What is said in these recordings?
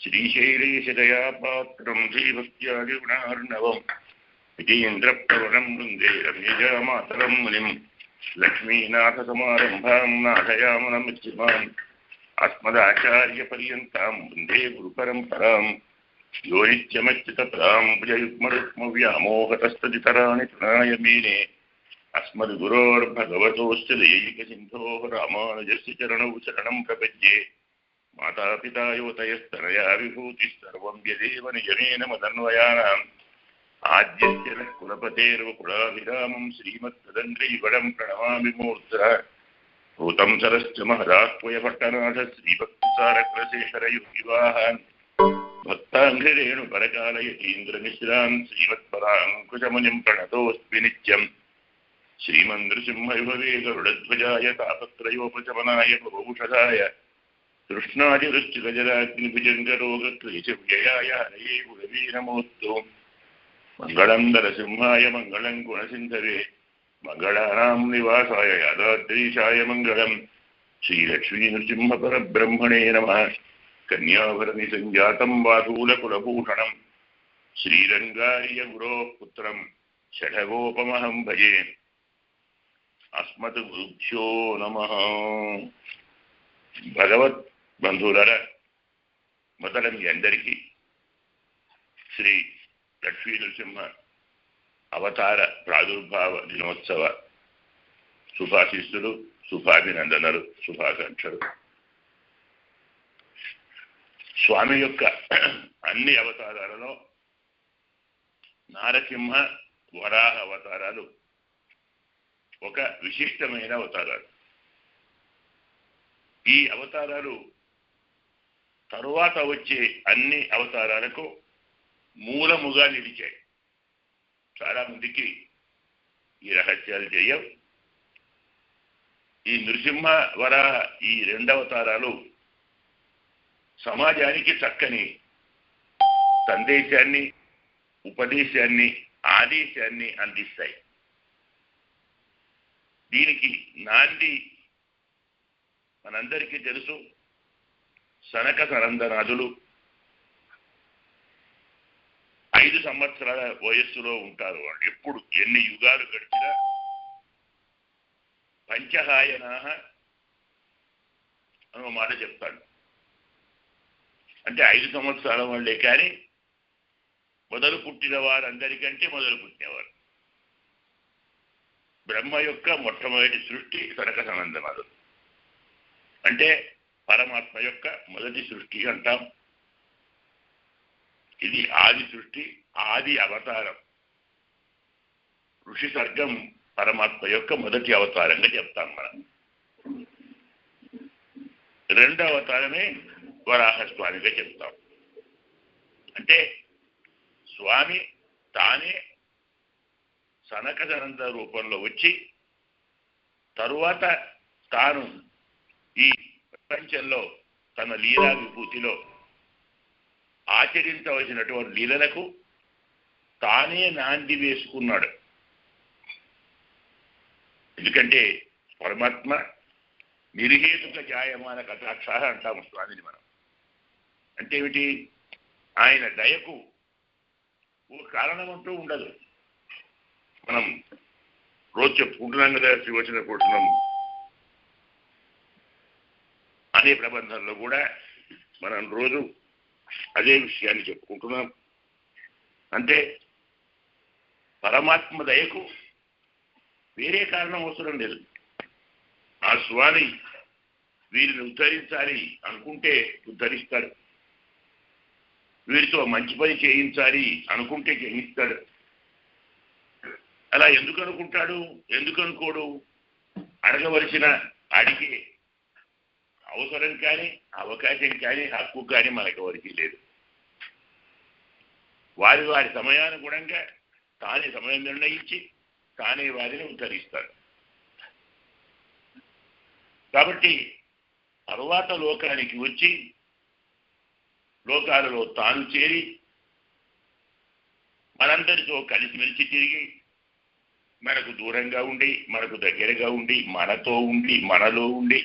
శ్రీశైలేశదయా పాత్రం శ్రీభక్త్యాదిగుణార్ణవం విజయేంద్రప్రవణం వృందే రమ్యజామాతరం మునిం లక్ష్మీనాథసమారంభాం నాథయామనమధ్యమాం అస్మదాచార్యపర్యంతాం వందే గురుపరంపరాం యో నిత్యమచ్యుతపదాం భుజయుగ్మరుక్మవ్యామోహతస్తదితరాణి తృణాయ మేనే అస్మద్గురోర్భగవతోశ్చ దయైకసిన్ధోః రామానుజస్య చరణౌ శరణం ప్రపద్యే మాతాపితా యువతయస్తనయా విభూతిస్సర్వం యదేవ నిజమేన మదన్వయానాం ఆద్యస్య నః కులపతేర్వకులాభిరామం శ్రీమత్తదండ్రీవడం ప్రణమామి మూర్ధా భూతం సరశ్చ మహదాహ్వయ పట్టనాథ శ్రీభక్తిసారకులశేఖరయుగివాహాన్ భక్తాంఘ్రిరేణు పరకాలయతీంద్రమిశ్రాన్ శ్రీమత్పరాంకుశమునిం ప్రణతోస్మి నిత్యం శ్రీమన్నృసింహవిభవే గరుడధ్వజాయ తాపత్రయోపశమనాయ భవౌషధాయ కృష్ణాదివృష్టిగజరాగ్నిభుజంగరోగక్లేశవ్యయాయ హరయే గురవే నమోస్తు మంగళం నరసింహాయ మంగళం గుణసింధవే మంగళానాం నివాసాయ యాదాద్రీశాయ మంగళం శ్రీలక్ష్మీనృసింహపరబ్రహ్మణే నమః కన్యాభరణి సంజాతం వాసూలకులభూషణం శ్రీరంగార్య గురోః పుత్రం షఠగోపమహం భజే అస్మత్ గురుభ్యో నమః. భగవత్ బంధువులారా, మొదట మీ అందరికీ శ్రీ లక్ష్మీ నృసింహ అవతార ప్రాదుర్భావ దినోత్సవ శుభాశిస్సులు, శుభాభినందనలు, శుభాకాంక్షలు. స్వామి యొక్క అన్ని అవతారాలలో నారసింహ వరాహ అవతారాలు ఒక విశిష్టమైన అవతారాలు. ఈ అవతారాలు తరువాత వచ్చే అన్ని అవతారాలకు మూలముగా నిలిచాయి. చాలా మందికి ఈ రహస్యాలు తెలియవు. ఈ నృసింహ వరాహ ఈ రెండవతారాలు సమాజానికి చక్కని సందేశాన్ని, ఉపదేశాన్ని, ఆదేశాన్ని అందిస్తాయి. దీనికి నాంది మనందరికీ తెలుసు. సనక సనందనాథులు 5 సంవత్సరాల వయస్సులో ఉంటారు. వాళ్ళు ఎప్పుడు ఎన్ని యుగాలు గడిచినా పంచహాయనాహ అని మాట చెప్తాడు. అంటే 5 సంవత్సరాల వాళ్ళే, కానీ మొదలు పుట్టిన వారందరికంటే మొదలు పుట్టినవారు. బ్రహ్మ యొక్క మొట్టమొదటి సృష్టి సనక సనందనాథులు, అంటే పరమాత్మ యొక్క మొదటి సృష్టి అంటాం. ఇది ఆది సృష్టి, ఆది అవతారం. ఋషి సర్గం పరమాత్మ యొక్క మొదటి అవతారంగా చెప్తాం మనం. రెండవ అవతారమే వరాహస్వామిగా చెప్తాం. అంటే స్వామి తానే సనక సనంద రూపంలో వచ్చి తరువాత తాను ఈ ప్రపంచంలో తన లీలా విభూతిలో ఆచరించవలసినటువంటి లీలలకు తానే నాంది వేసుకున్నాడు. ఎందుకంటే పరమాత్మ నిర్హేతుక జాయమాన కటాక్ష అంటాము స్వామిని మనం. అంటే ఏమిటి? ఆయన దయకు ఒక కారణమంటూ ఉండదు. మనం రోజు చెప్పుకుంటున్నాం కదా, శ్రీవచన కూర్చున్నాం అనే ప్రబంధంలో కూడా మనం రోజు అదే విషయాన్ని చెప్పుకుంటున్నాం. అంటే పరమాత్మ దయకు వేరే కారణం అవసరం లేదు. ఆ స్వామి వీరిని ఉద్ధరించాలి అనుకుంటే ఉద్ధరిస్తాడు, వీరితో మంచి పని చేయించాలి అనుకుంటే చేయిస్తాడు. అలా ఎందుకు అనుకుంటాడు, ఎందుకు అనుకోడు? అడగవలసిన అడిగే అవసరం కానీ, అవకాశం కానీ, హక్కు కానీ మనకెవరికి లేదు. వారి వారి సమయానుగుణంగా తానే సమయం నిర్ణయించి తానే వారిని ఉద్ధరిస్తాడు. కాబట్టి తరువాత లోకానికి వచ్చి లోకాలలో తాను చేరి మనందరితో కలిసిమెలిసి తిరిగి మనకు దూరంగా ఉండి, మనకు దగ్గరగా ఉండి, మనతో ఉండి, మనలో ఉండి,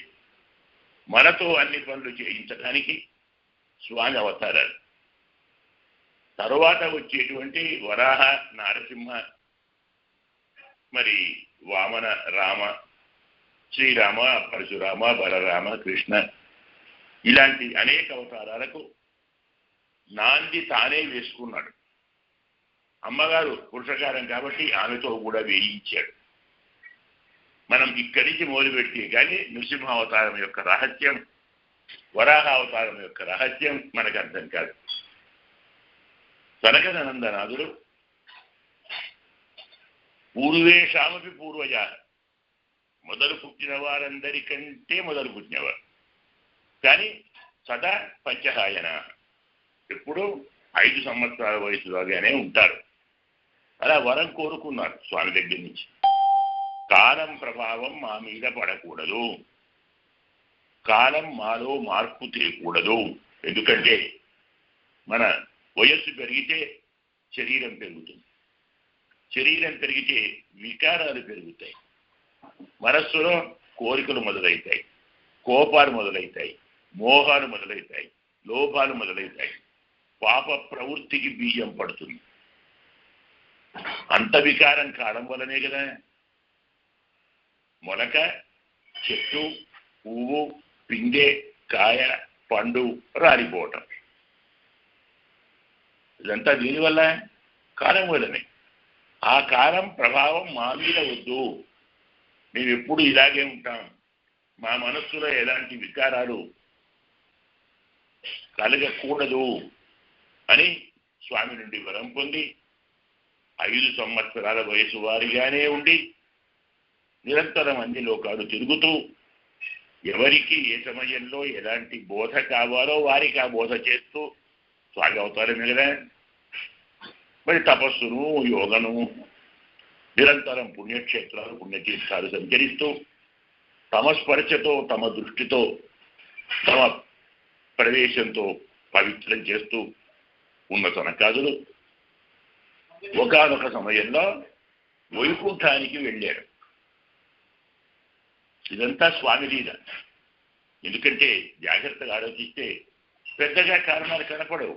మనతో అన్ని పనులు చేయించడానికి స్వామి అవతారాలు. తరువాత వచ్చేటువంటి వరాహ, నారసింహ, మరి వామన, రామ, శ్రీరామ, పరశురామ, బలరామ, కృష్ణ, ఇలాంటి అనేక అవతారాలకు నాంది తానే వేసుకున్నాడు. అమ్మగారు పురుషకారం కాబట్టి ఆమెతో కూడా వేయించాడు. మనం ఇక్కడి నుంచి మొదలుపెట్టి కానీ నృసింహ అవతారం యొక్క రహస్యం, వరాహ అవతారం యొక్క రహస్యం మనకు అర్థం కాదు. సనకనందనాథుడు పూర్వేషామపి పూర్వజ, మొదలు పుట్టిన వారందరికంటే మొదలు పుట్టినవారు. కానీ సదా పంచహాయన, ఎప్పుడు 5 సంవత్సరాల వయసులోగానే ఉంటారు. అలా వరం కోరుకున్నారు స్వామి దగ్గర నుంచి. కాలం ప్రభావం మా మీద పడకూడదు, కాలం మాలో మార్పు తేయకూడదు. ఎందుకంటే మన వయస్సు పెరిగితే శరీరం పెరుగుతుంది, శరీరం పెరిగితే వికారాలు పెరుగుతాయి, మనస్సులో కోరికలు మొదలవుతాయి, కోపాలు మొదలవుతాయి, మోహాలు మొదలవుతాయి, లోభాలు మొదలవుతాయి, పాప ప్రవృత్తికి బీజం పడుతుంది. అంత వికారం కావడం వల్లనే కదా మొలక, చెట్టు, పువ్వు, పిందె, కాయ, పండు రాలిపోవటం. ఇదంతా దీనివల్ల కాలం వల్లనే. ఆ కాలం ప్రభావం మా మీద వద్దు, మేము ఎప్పుడు ఇలాగే ఉంటాం, మా మనస్సులో ఎలాంటి వికారాలు కలగకూడదు అని స్వామి నుండి వరం పొంది 5 సంవత్సరాల వయసు వారిగానే ఉండి నిరంతరం అన్ని లోకాలు తిరుగుతూ ఎవరికి ఏ సమయంలో ఎలాంటి బోధ కావాలో వారికి ఆ బోధ చేస్తూ స్వామి అవతారమే కదా. మరి తపస్సును, యోగను, నిరంతరం పుణ్యక్షేత్రాలు, పుణ్యతీర్థాలు సంచరిస్తూ తమ స్పర్శతో, తమ దృష్టితో, తమ ప్రవేశంతో పవిత్రం చేస్తూ ఉన్న సనకాదులు ఒకానొక సమయంలో వైకుంఠానికి వెళ్ళారు. ఇదంతా స్వామి లీల. ఎందుకంటే జాగ్రత్తగా ఆలోచిస్తే పెద్దగా కారణాలు కనపడవు.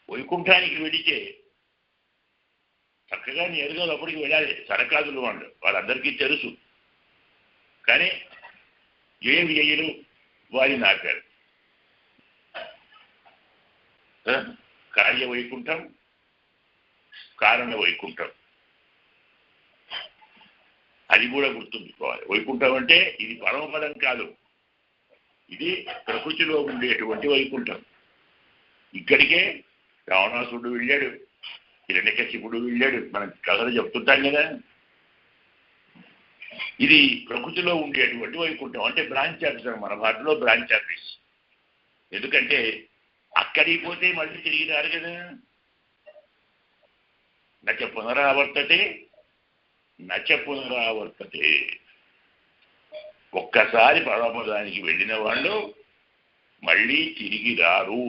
వైకుంఠానికి వెళితే చక్కగా నేరుగా అప్పటికి వెళ్ళాలి. సనకాదులు వాళ్ళందరికీ తెలుసు. కానీ జయ విజయులు వారిని ఆపారు. కార్య వైకుంఠం, కారణ వైకుంఠం, అది కూడా గుర్తుంచుకోవాలి. వైకుంఠం అంటే ఇది పరమపదం కాదు, ఇది ప్రకృతిలో ఉండేటువంటి వైకుంఠం. ఇక్కడికే రావణాసుడు వెళ్ళాడు, హిరణ్యకశిపుడు వెళ్ళాడు, మనం కథలు చెప్తుంటాం కదా. ఇది ప్రకృతిలో ఉండేటువంటి వైకుంఠం. అంటే బ్రాంచ్ ఆఫీస్, మన భారతలో బ్రాంచ్ ఆఫీస్. ఎందుకంటే అక్కడికి పోతే మళ్ళీ తిరిగి రారు కదా. నచ పునరావర్తతే, నచ పునరావర్తతే. ఒక్కసారి పరమపదానికి వెళ్ళిన వాళ్ళు మళ్ళీ తిరిగి రారు.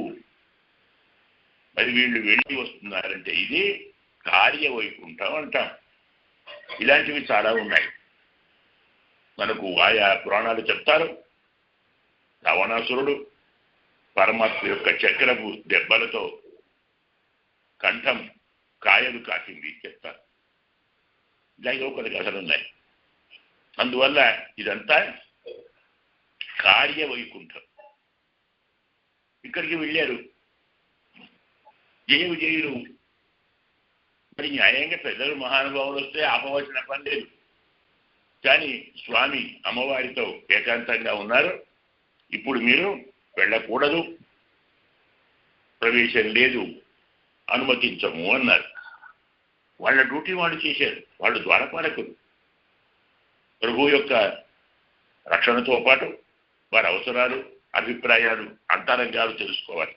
మరి వీళ్ళు వెళ్ళి వస్తున్నారంటే ఇది కార్యవైకుంఠం అంటాం. ఇలాంటివి చాలా ఉన్నాయి. మనకు ఆయా పురాణాలు చెప్తారు. రావణాసురుడు పరమాత్మ యొక్క చక్రపు దెబ్బలతో కంఠం కాయలు కాసింది చెప్తారు. ఇలాగే కొన్ని కథలు ఉన్నాయి. అందువల్ల ఇదంతా కార్యవైకుంఠం. ఇక్కడికి వెళ్ళారు జయ విజయులు. మరి న్యాయంగా పెద్దలు మహానుభావులు వస్తే ఆపవలసిన పని లేదు. కానీ స్వామి అమ్మవారితో ఏకాంతంగా ఉన్నారు. ఇప్పుడు మీరు వెళ్ళకూడదు, ప్రవేశం లేదు, అనుమతించము అన్నారు. వాళ్ళ డ్యూటీ వాళ్ళు చేశారు. వాళ్ళు ద్వారపాలకులు. ప్రభు యొక్క రక్షణతో పాటు వారి అవసరాలు, అభిప్రాయాలు, అంతరంగాలు తెలుసుకోవాలి.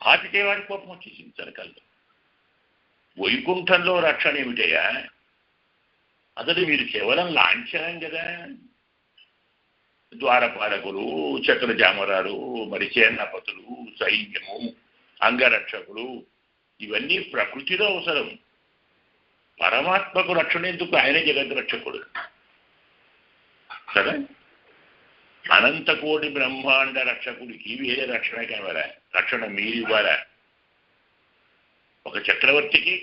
ఆపితే వారి కోపం వచ్చేసింది సరకాల్లో. వైకుంఠంలో రక్షణ ఏమిటయ్యా? అసలు మీరు కేవలం లాంఛనం కదా. ద్వారపాలకులు, చక్రజామరాలు, మరి సేనాపతులు, సైన్యము, అంగరక్షకులు, ఇవన్నీ ప్రకృతిలో అవసరం. పరమాత్మకు రక్షణ ఎందుకు? ఆయన జగద్రక్షకుడు కదా. అనంతకోటి బ్రహ్మాండ రక్షకుడికి వేరే రక్షణ కావాలా? రక్షణ మీరు ఇవ్వాలా? ఒక చక్రవర్తికి,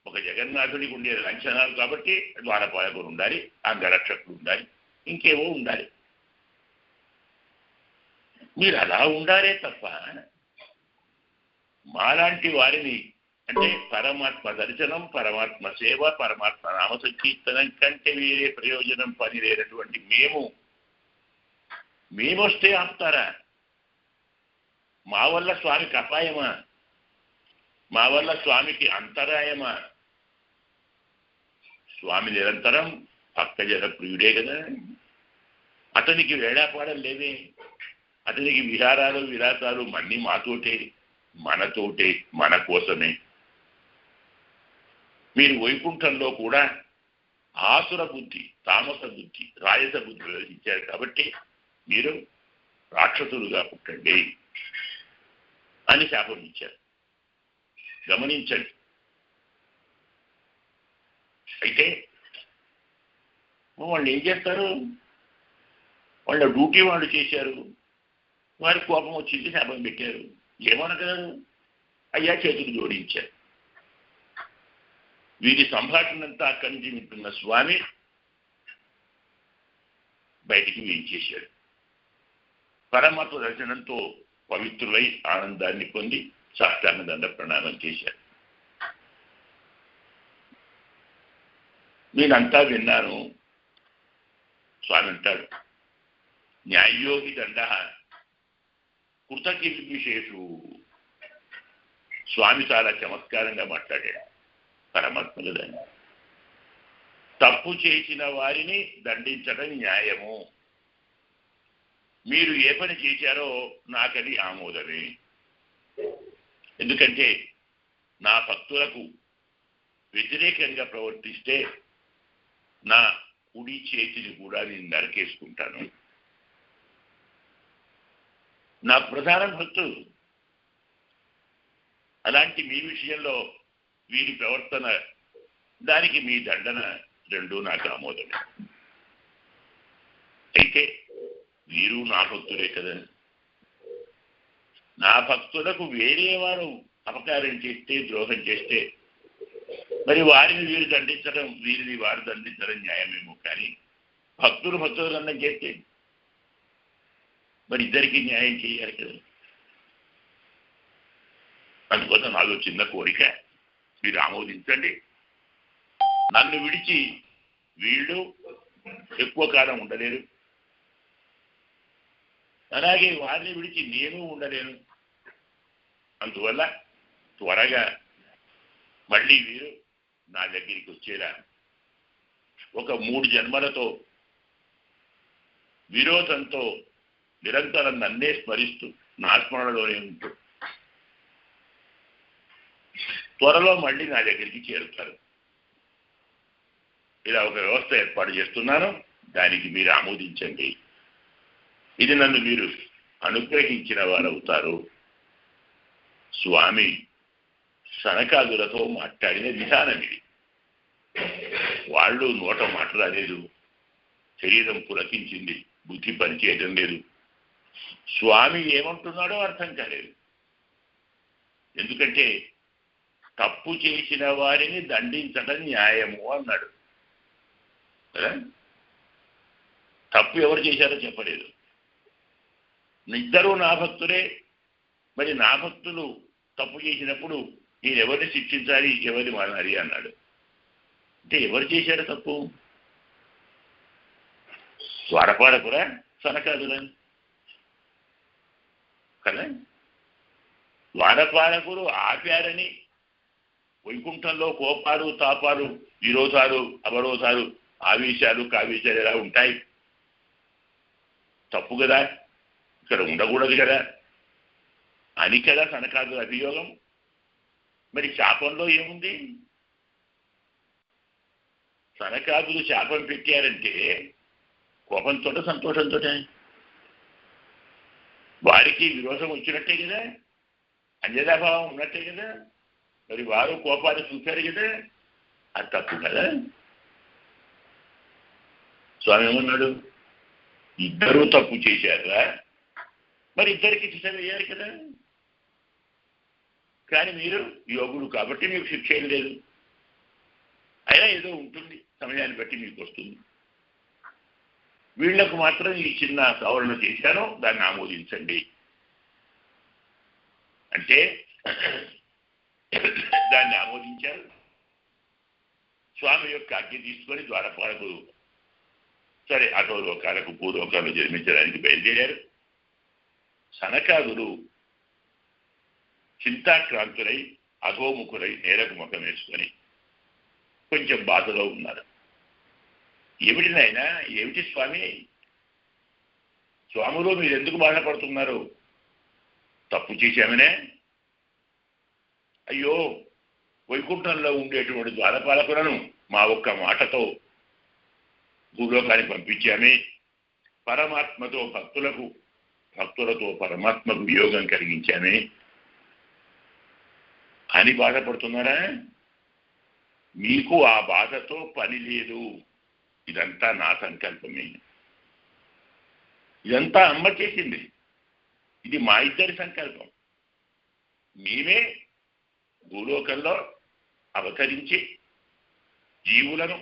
ఒక జగన్నాథుడికి ఉండే లంఛనాలు కాబట్టి ద్వారపాలకుడు ఉండాలి, అంగరక్షకుడు ఉండాలి, ఇంకేవో ఉండాలి. మీరు అలా ఉండాలే తప్ప మాలాంటి వారిని, అంటే పరమాత్మ దర్శనం, పరమాత్మ సేవ, పరమాత్మ నామ సంకీర్తనం కంటే వేరే ప్రయోజనం పని లేనటువంటి మేమొస్తే ఆపుతారా? మా వల్ల స్వామికి అపాయమా? మా వల్ల స్వామికి అంతరాయమా? స్వామి నిరంతరం భక్తజన ప్రియుడే కదా. అతనికి వేళాపాడం లేవే. అతనికి విహారాలు విలాసాలు మన్ని మాతోటే, మనతోటే, మన కోసమే. మీరు వైకుంఠంలో కూడా ఆసుర బుద్ధి, తామస బుద్ధి, రాజస బుద్ధి ప్రవేశించారు కాబట్టి మీరు రాక్షసులుగా పుట్టండి అని శాపం ఇచ్చారు. గమనించండి. అయితే వాళ్ళు ఏం చేస్తారు? వాళ్ళ డ్యూటీ వాళ్ళు చేశారు, వారి కోపం వచ్చింది, శాపం పెట్టారు. ఏమనగలరు? అయ్యా చేతులు జోడించారు. వీరి సంభాషణంతా అక్కడి నుంచి వింటున్న స్వామి బయటికి వేయించేశాడు. పరమాత్మ దర్శనంతో పవిత్రులై ఆనందాన్ని పొంది సాష్టాంగ దండ ప్రణామం చేశారు. నేనంతా విన్నాను. స్వామి అంటాడు, న్యాయోగి దండ కృతకీర్తిశేషు. స్వామి చాలా చమత్కారంగా మాట్లాడాడు. పరమాత్మ కదా, తప్పు చేసిన వారిని దండించడం న్యాయము. మీరు ఏ పని చేశారో నాకది ఆమోదమే. ఎందుకంటే నా భక్తులకు వ్యతిరేకంగా ప్రవర్తిస్తే నా కుడి చేతిని కూడా నేను నరికేసుకుంటాను. నా ప్రధాన భక్తులు. అలాంటి మీ విషయంలో వీరి ప్రవర్తన, దానికి మీ దండన రెండూ నాకు ఆమోదమే. అయితే వీరు నా భక్తులే కదా. నా భక్తులకు వేరే వారు అపకారం చేస్తే, ద్రోహం చేస్తే మరి వారిని వీరు దండించడం, వీరిని వారు దండించడం న్యాయమేమో. కానీ భక్తులు దండం చేస్తే మరి ఇద్దరికి న్యాయం చేయాలి కదా. అందుకోసం నాలో చిన్న కోరిక, మీరు ఆమోదించండి. నన్ను విడిచి వీళ్ళు ఎక్కువ కాలం ఉండలేరు, అలాగే వారిని విడిచి నేను ఉండలేను. అందువల్ల త్వరగా మళ్ళీ వీరు నా దగ్గరికి వచ్చేలా ఒక 3 జన్మలతో విరోధంతో నిరంతరం నన్నే స్మరిస్తూ నా స్మరణలోనే ఉంటూ త్వరలో మళ్ళీ నా దగ్గరికి చేరుతారు. ఇలా ఒక వ్యవస్థ ఏర్పాటు చేస్తున్నాను, దానికి మీరు ఆమోదించండి. ఇది నన్ను మీరు అనుగ్రహించిన వారు అవుతారు. స్వామి సనకాదులతో మాట్లాడిన విధానం ఇది. వాళ్ళు నోట మాట్లాడలేదు, శరీరం పులకించింది, బుద్ధి పనిచేయడం లేదు. స్వామి ఏమంటున్నాడో అర్థం కాలేదు. ఎందుకంటే తప్పు చేసిన వారిని దండించడం న్యాయము అన్నాడు కదా. తప్పు ఎవరు చేశారో చెప్పలేదు. ఇద్దరూ నా భక్తులే. మరి నా భక్తులు తప్పు చేసినప్పుడు నేను ఎవరిని శిక్షించాలి, ఎవరిని మానాలి అన్నాడు. అంటే ఎవరు చేశారు తప్పు? ద్వారపాలకురా, సనకాదురా కదా. ద్వారపాలకులు ఆపారని వైకుంఠంలో కోపాలు, తాపాలు, విరోధాలు, అవరోధాలు, ఆవేశాలు, కావేశాలు ఎలా ఉంటాయి? తప్పు కదా, ఇక్కడ ఉండకూడదు కదా అని కదా సనకాదు అభియోగం. మరి శాపంలో ఏముంది? సనకాదులు శాపం పెట్టారంటే కోపంతో, సంతోషంతో వారికి విరోధం వచ్చినట్టే కదా, అన్యదాభావం ఉన్నట్టే కదా. మరి వారు కోపాన్ని చూశారు కదా, అది తప్పు కదా. స్వామి ఏమన్నాడు? ఇద్దరూ తప్పు చేశారా? మరి ఇద్దరికి శిక్ష వేయాలి కదా. కానీ మీరు యోగులు కాబట్టి మీకు శిక్ష ఏం లేదు. అయినా ఏదో ఉంటుంది, సమయాన్ని బట్టి మీకు వస్తుంది. వీళ్లకు మాత్రం ఈ చిన్న సవరణ చేశాను, దాన్ని ఆమోదించండి అంటే దాన్ని ఆమోదించారు. స్వామి యొక్క ఆజ్ఞ తీసుకొని ద్వారపాలకులు సరే అటోలోకాలకు భూలోకాలు జన్మించడానికి బయలుదేరారు. సనకాదులు చింతాక్రాంతులై అగోముఖులై నేలకు ముఖం వేసుకొని కొంచెం బాధలో ఉన్నారు. ఏమిటి నాయనా, ఏమిటి స్వామి, స్వాములు మీరు ఎందుకు బాధపడుతున్నారు? తప్పు చేశామనే? అయ్యో, వైకుంఠంలో ఉండేటువంటి ద్వారపాలకులను మా ఒక్క మాటతో భూలోకానికి పంపించామే, పరమాత్మతో భక్తులతో పరమాత్మకు వియోగం కలిగించామే అని బాధపడుతున్నారా? మీకు ఆ బాధతో పని లేదు. ఇదంతా నా సంకల్పమే, ఇదంతా అమ్మ చేసింది, ఇది మా ఇద్దరి సంకల్పం. మేమే భూలోకంలో అవతరించి జీవులను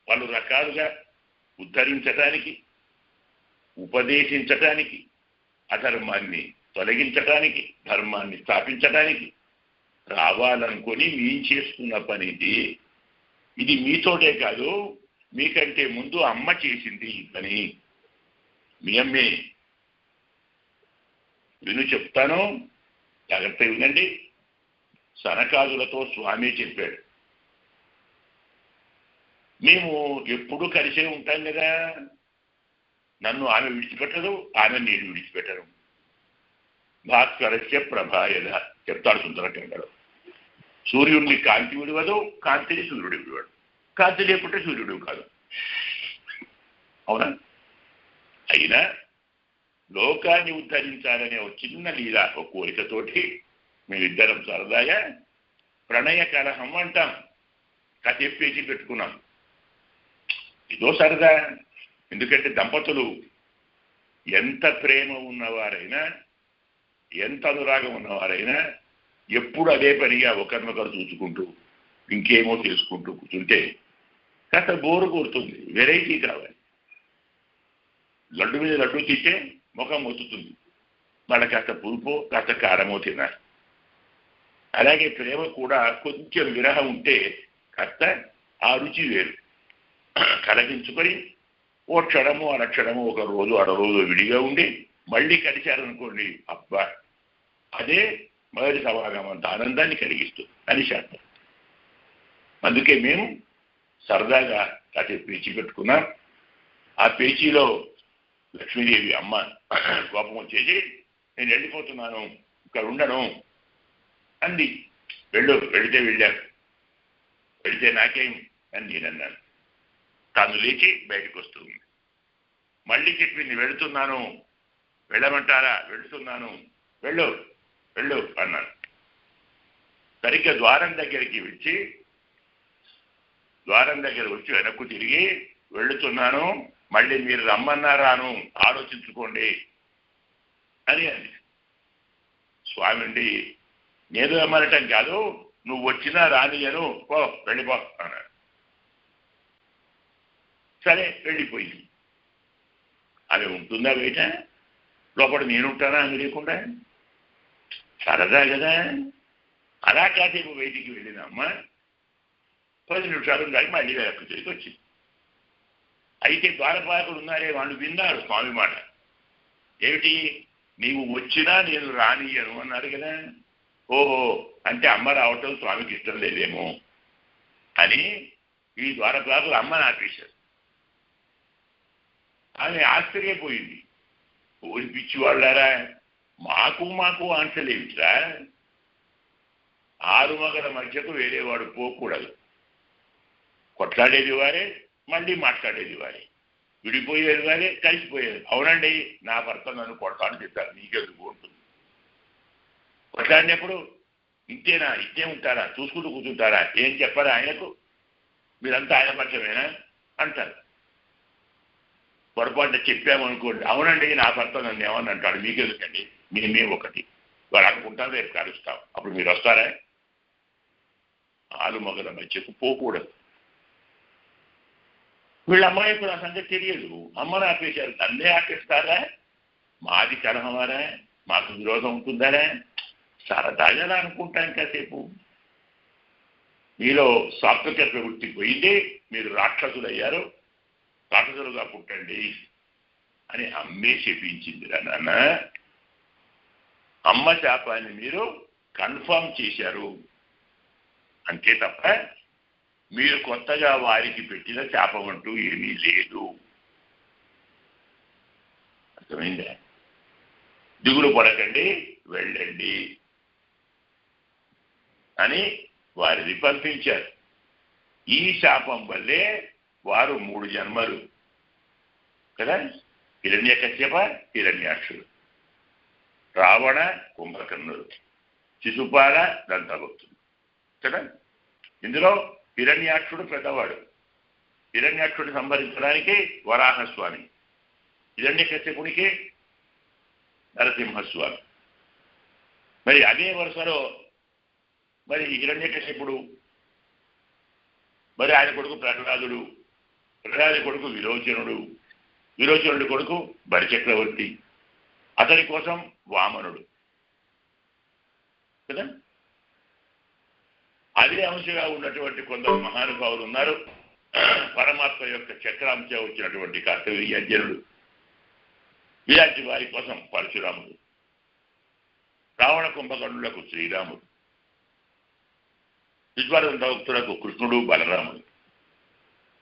పలు రకాలుగా ఉద్ధరించటానికి, ఉపదేశించటానికి, అధర్మాన్ని తొలగించటానికి, ధర్మాన్ని స్థాపించటానికి రావాలనుకొని మేము చేసుకున్న పని ఇది. ఇది మీతోటే కాదు, మీకంటే ముందు అమ్మ చేసింది ఈ పని. మీ అమ్మే. చెప్తాను, జాగ్రత్తగా వినండి. సనకాదులతో స్వామి చెప్పాడు, మేము ఎప్పుడూ కలిసే ఉంటాం కదా, నన్ను ఆమె విడిచిపెట్టదు, ఆమె నేను విడిచిపెట్టను. భాస్కరస్య ప్రభాయద చెప్తాడు సుందరకాండలో. సూర్యుడిని కాంతి విడివదు, కాంతిని సూర్యుడు విడివాడు. కాంతి లేకుంటే సూర్యుడు కాదు, అవునా? అయినా లోకాన్ని ఉద్ధరించాలనే ఒక చిన్న లీల, ఒక కోరికతోటి మేమిద్దరం సరదాగా ప్రణయ కలహం అంటాం, కథెప్పేసి పెట్టుకున్నాం. ఇదో సరదా. ఎందుకంటే దంపతులు ఎంత ప్రేమ ఉన్నవారైనా, ఎంత అనురాగం ఉన్నవారైనా ఎప్పుడు అదే పనిగా ఒకరినొకరు చూసుకుంటూ ఇంకేమో చేసుకుంటూ కూర్చుంటే కాస్త బోరు కొడుతుంది, వెరైటీ కావాలి. లడ్డు మీద లడ్డు తింటే ముఖం మొత్తుతుంది, వాళ్ళకి కాస్త పులుపో కాస్త కారమో తినాలి. అలాగే ప్రేమ కూడా కొంచెం విరహం ఉంటే కాస్త ఆ రుచి వేరు. కలగించుకొని ఓ క్షణము అరక్షణము, ఒక రోజు అరరోజు విడిగా ఉండి మళ్ళీ కలిశారనుకోండి, అబ్బా అదే మొదటి సమాగం అంత ఆనందాన్ని కలిగిస్తుంది అని శాస్త్రం. అందుకే మేము సరదాగా కాసేపు పేచీ పెట్టుకున్నాం. ఆ పేచీలో లక్ష్మీదేవి అమ్మ కోపం వచ్చేసి, నేను వెళ్ళిపోతున్నాను, ఇక్కడ ఉండను అంది. వెళితే వెళ్ళారు, వెళితే నాకేం అని నేనన్నాను. తాను లేచి బయటకు వస్తుంది. మళ్ళీ చెప్పింది, వెళుతున్నాను, వెళ్ళమంటారా? వెళుతున్నాను, వెళ్ళు వెళ్ళు అన్నాను. సరిగ్గా ద్వారం దగ్గరికి వచ్చి వెనక్కు తిరిగి, వెళుతున్నాను, మళ్ళీ మీరు రమ్మన్నారాను, ఆలోచించుకోండి అని అంది. స్వామి అండి, నేను రమ్మనటం కాదు, నువ్వు వచ్చినా రానియను, పో వెళ్ళిపో అన్నాడు. సరే వెళ్ళిపోయింది. అవి ఉంటుందా బయట? లోపల నేనుంటానా అని లేకుండా? సరదా కదా. అలా కాసేపు బయటికి వెళ్ళిన అమ్మ 10 నిమిషాలు దాకా మళ్ళీ వెనక్కి తిరిగి వచ్చింది. అయితే ద్వారపాలకులు ఉన్నారే, వాళ్ళు విన్నారు స్వామి మాట. ఏమిటి, నీవు వచ్చినా నేను రానియను అన్నారు కదా. ఓహో, అంటే అమ్మ రావటం స్వామికి ఇష్టం లేదేమో అని ఈ ద్వారపాలకులు అమ్మని ఆపేశారు. ఆమె ఆశ్చర్యపోయింది. ఓడి పిచ్చి వాళ్ళారా, మాకు ఆన్సలేమిట్రా? 6 మగల మధ్యకు వేరేవాడు పోకూడదు. కొట్లాడేది వారే, మళ్ళీ మాట్లాడేది వారే, విడిపోయేది వారే, కలిసిపోయేది. అవునండి, నా భర్త నన్ను కొడతాను చెప్తారు, నీకెందుకు ఉంటుంది? కొట్లాడినప్పుడు ఇంతేనా, ఇంతే ఉంటారా, చూసుకుంటూ కూర్చుంటారా? ఏం చెప్పారా ఆయనకు? మీరంతా ఆయన పక్షమేనా అంటారు. పొరపాటున చెప్పామనుకోండి, అవునండి నా భర్త నన్ను ఏమని అంటాడు, మీకెందుకండి, మేమే ఒకటి, వాడు అనుకుంటాం, రేపు కలుస్తాం, అప్పుడు మీరు వస్తారా? ఆలు మగల మధ్యకు పోకూడదు. వీళ్ళ అమ్మాయికి ఆ సంగతి తెలియదు, అమ్మను ఆపేశారు, నన్నే ఆపేస్తారా, మాది కలహమారా, మాకు విరోధం ఉంటుందారా, సరదాగా అనుకుంటాం కాసేపు. మీలో సాత్విక ప్రవృత్తి పోయింది, మీరు రాక్షసులు అయ్యారు, రాక్షసులుగా పుట్టండి అని అమ్మే చెప్పించింది నాన్న. అమ్మ శాపాన్ని మీరు కన్ఫర్మ్ చేశారు అంతే తప్ప మీరు కొత్తగా వారికి పెట్టిన శాపం అంటూ ఏమీ లేదు. అర్థమైందా? దిగులు పడకండి, వెళ్ళండి అని వారిని పంపించారు. ఈ శాపం వల్లే వారు 3 జన్మలు కదా, హిరణ్యకశ్యప, హిరణ్యాక్షుడు, రావణ, కుంభకర్ణుడు, శిశుపాల, దంతభక్తుడు కదా. ఇందులో హిరణ్యాక్షుడు పెద్దవాడు, హిరణ్యాక్షుడిని సంహరించడానికి వరాహస్వామి, హిరణ్యకశ్యపునికి నరసింహస్వామి. మరి అదే వరుసలో మరి హిరణ్యకశ్యపుడు, మరి ఆయన కొడుకు ప్రహ్లాదుడు, ప్రహ్లాదు కొడుకు విరోచనుడు, విరోచనుడి కొడుకు బలిచక్రవర్తి, అతని కోసం వామనుడు కదా. అదే అంశగా ఉన్నటువంటి కొందరు మహానుభావులు ఉన్నారు. పరమాత్మ యొక్క చక్రాంశ వచ్చినటువంటి కార్తవీర్యార్జునుడు, ఇలాంటి వారి కోసం పరశురాముడు, రావణ కుంభకర్ణులకు శ్రీరాముడు, విశ్వదంతభక్తులకు కృష్ణుడు, బలరాముడు.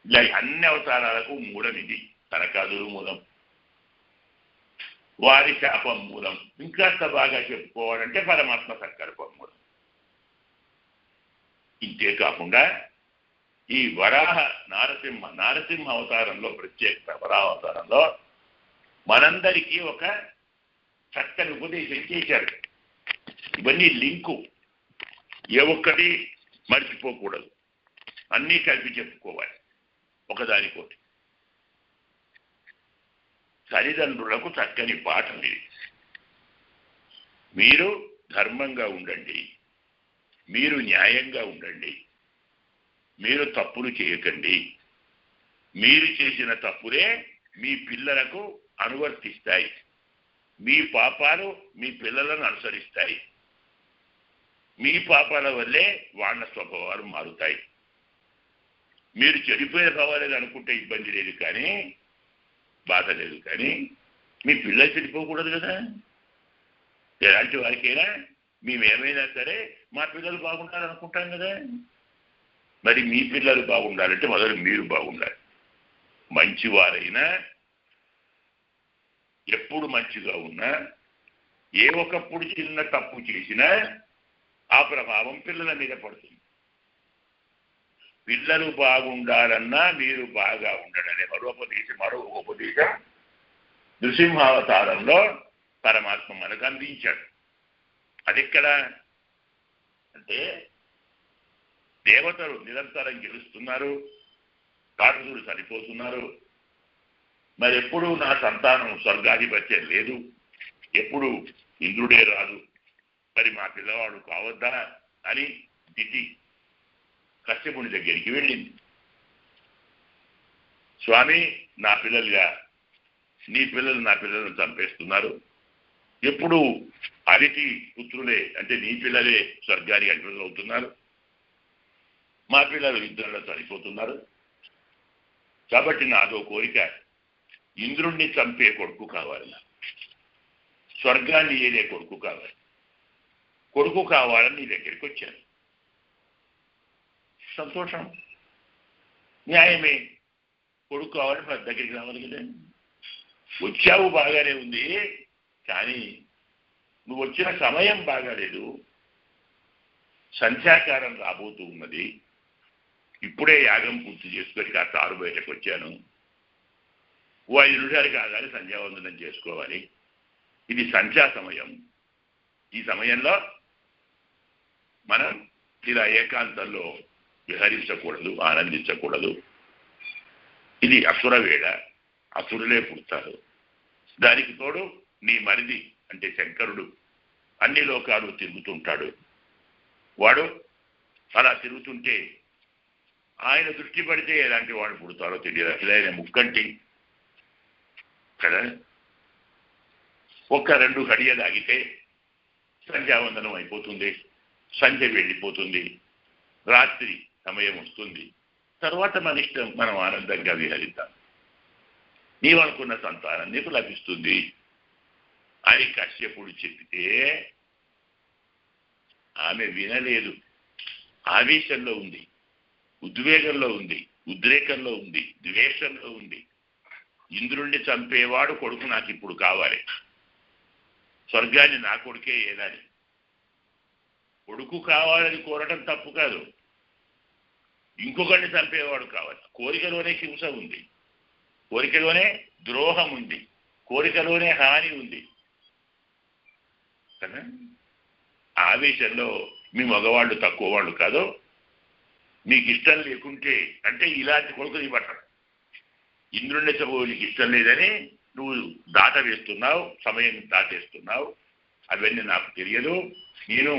ఇలా అన్ని అవతారాలకు మూలం ఇది. తనకాదులు మూలం, వారి శాపం మూలం, ఇంకాస్త బాగా చెప్పుకోవాలంటే పరమాత్మ సంకల్పం మూలం. ఇంతే కాకుండా ఈ వరాహ నారసింహ అవతారంలో, ప్రత్యేక వరాహ అవతారంలో మనందరికీ ఒక చక్కని ఉపదేశం చేశారు. ఇవన్నీ లింకు, ఏ ఒక్కటి మర్చిపోకూడదు, అన్నీ కలిపి చెప్పుకోవాలి ఒకదానికోటి. తల్లిదండ్రులకు చక్కని పాఠం ఇది. మీరు ధర్మంగా ఉండండి, మీరు న్యాయంగా ఉండండి, మీరు తప్పులు చేయకండి. మీరు చేసిన తప్పులే మీ పిల్లలకు అనువర్తిస్తాయి, మీ పాపాలు మీ పిల్లలను అనుసరిస్తాయి, మీ పాపాల వల్లే వాళ్ళ స్వభావాలు మారుతాయి. మీరు చెడిపోయిన పర్వాలేదు అనుకుంటే ఇబ్బంది లేదు, కానీ బాధ లేదు, కానీ మీ పిల్లలు చెడిపోకూడదు కదా. ఎలాంటి వారికైనా మేమేమైనా సరే మా పిల్లలు బాగుండాలనుకుంటాం కదా. మరి మీ పిల్లలు బాగుండాలంటే మొదలు మీరు బాగుండాలి. మంచివారైనా, ఎప్పుడు మంచిగా ఉన్నా, ఏ ఒకప్పుడు చిన్న తప్పు చేసినా ఆ ప్రభావం పిల్లల మీద పడుతుంది. పిల్లలు బాగుండాలన్నా మీరు బాగా ఉండడనే మరో ఉపదేశం నృసింహావతారంలో పరమాత్మ మనకు అందించాడు. అదెక్కడ అంటే, దేవతలు నిరంతరం గెలుస్తున్నారు, రాక్షసులు చనిపోతున్నారు, మరి ఎప్పుడు నా సంతానం స్వర్గాధిపత్యం లేదు, ఎప్పుడు ఇంద్రుడే రాదు, మరి మా పిల్లవాడు కావద్దా అని దితి కశ్యపుని దగ్గరికి వెళ్ళింది. స్వామి, నా పిల్లలుగా నీ పిల్లలు నా పిల్లలను చంపేస్తున్నారు, ఎప్పుడు అదితి పుత్రులే అంటే నీ పిల్లలే స్వర్గానికి అధిపతులు అవుతున్నారు, మా పిల్లలు యుద్ధంలో చనిపోతున్నారు, కాబట్టి నాదో కోరిక, ఇంద్రుణ్ణి చంపే కొడుకు కావాలి, స్వర్గాన్ని ఏదే కొడుకు కావాలి, కొడుకు కావాలని నీ దగ్గరికి వచ్చాను. సంతోషం, న్యాయమే, కొడుకు కావాలని మన దగ్గరికి రావాలి కదా. వచ్చావు బాగానే ఉంది, కానీ నువ్వు వచ్చిన సమయం బాగాలేదు. సంధ్యాకారం రాబోతూ ఉన్నది, ఇప్పుడే యాగం పూర్తి చేసుకొని కాస్త ఆరు బయటకు వచ్చాను, 5 నిమిషాలు కాగానే సంధ్యావందనం చేసుకోవాలి. ఇది సంధ్యా సమయం. ఈ సమయంలో మనం ఇలా ఏకాంతంలో విహరించకూడదు, ఆనందించకూడదు. ఇది అసుర వేళ, అసురులే పుడతారు. దానికి తోడు నీ మరిది అంటే శంకరుడు అన్ని లోకాలు తిరుగుతుంటాడు. వాడు అలా తిరుగుతుంటే ఆయన దృష్టి పడితే ఎలాంటి వాడు పుడతారో తెలియదు. అసలు ఆయన ముక్కంటి కదా. ఒక్క 2 గడియలు ఆగితే సంధ్యావందనం అయిపోతుంది, సంధ్య వెళ్ళిపోతుంది, రాత్రి సమయం వస్తుంది. తర్వాత మన ఇష్టం, మనం ఆనందంగా విహరిద్దాం, నీవనుకున్న సంతానం నీకు లభిస్తుంది అని కశ్యపుడు చెప్తే ఆమె వినలేదు. ఆవేశంలో ఉంది, ఉద్వేగంలో ఉంది, ఉద్రేకంలో ఉంది, ద్వేషంలో ఉంది. ఇంద్రుణ్ణి చంపేవాడు కొడుకు నాకు ఇప్పుడు కావాలి, స్వర్గాన్ని నా కొడుకే ఏదాలి. కొడుకు కావాలని కోరటం తప్పు కాదు, ఇంకొకరిని చంపేవాడు కావాలి. కోరికలోనే హింస ఉంది, కోరికలోనే ద్రోహం ఉంది, కోరికలోనే హాని ఉంది కదా. ఆవేశంలో మీ మగవాళ్ళు తక్కువ వాళ్ళు కాదు, మీకు ఇష్టం లేకుంటే అంటే ఇలాంటి కొడుకుని పట్టడం. ఇంద్రుణ్ణి చదువు నీకు ఇష్టం లేదని నువ్వు దాట వేస్తున్నావు, సమయం దాటేస్తున్నావు. అవన్నీ నాకు తెలియదు. నేను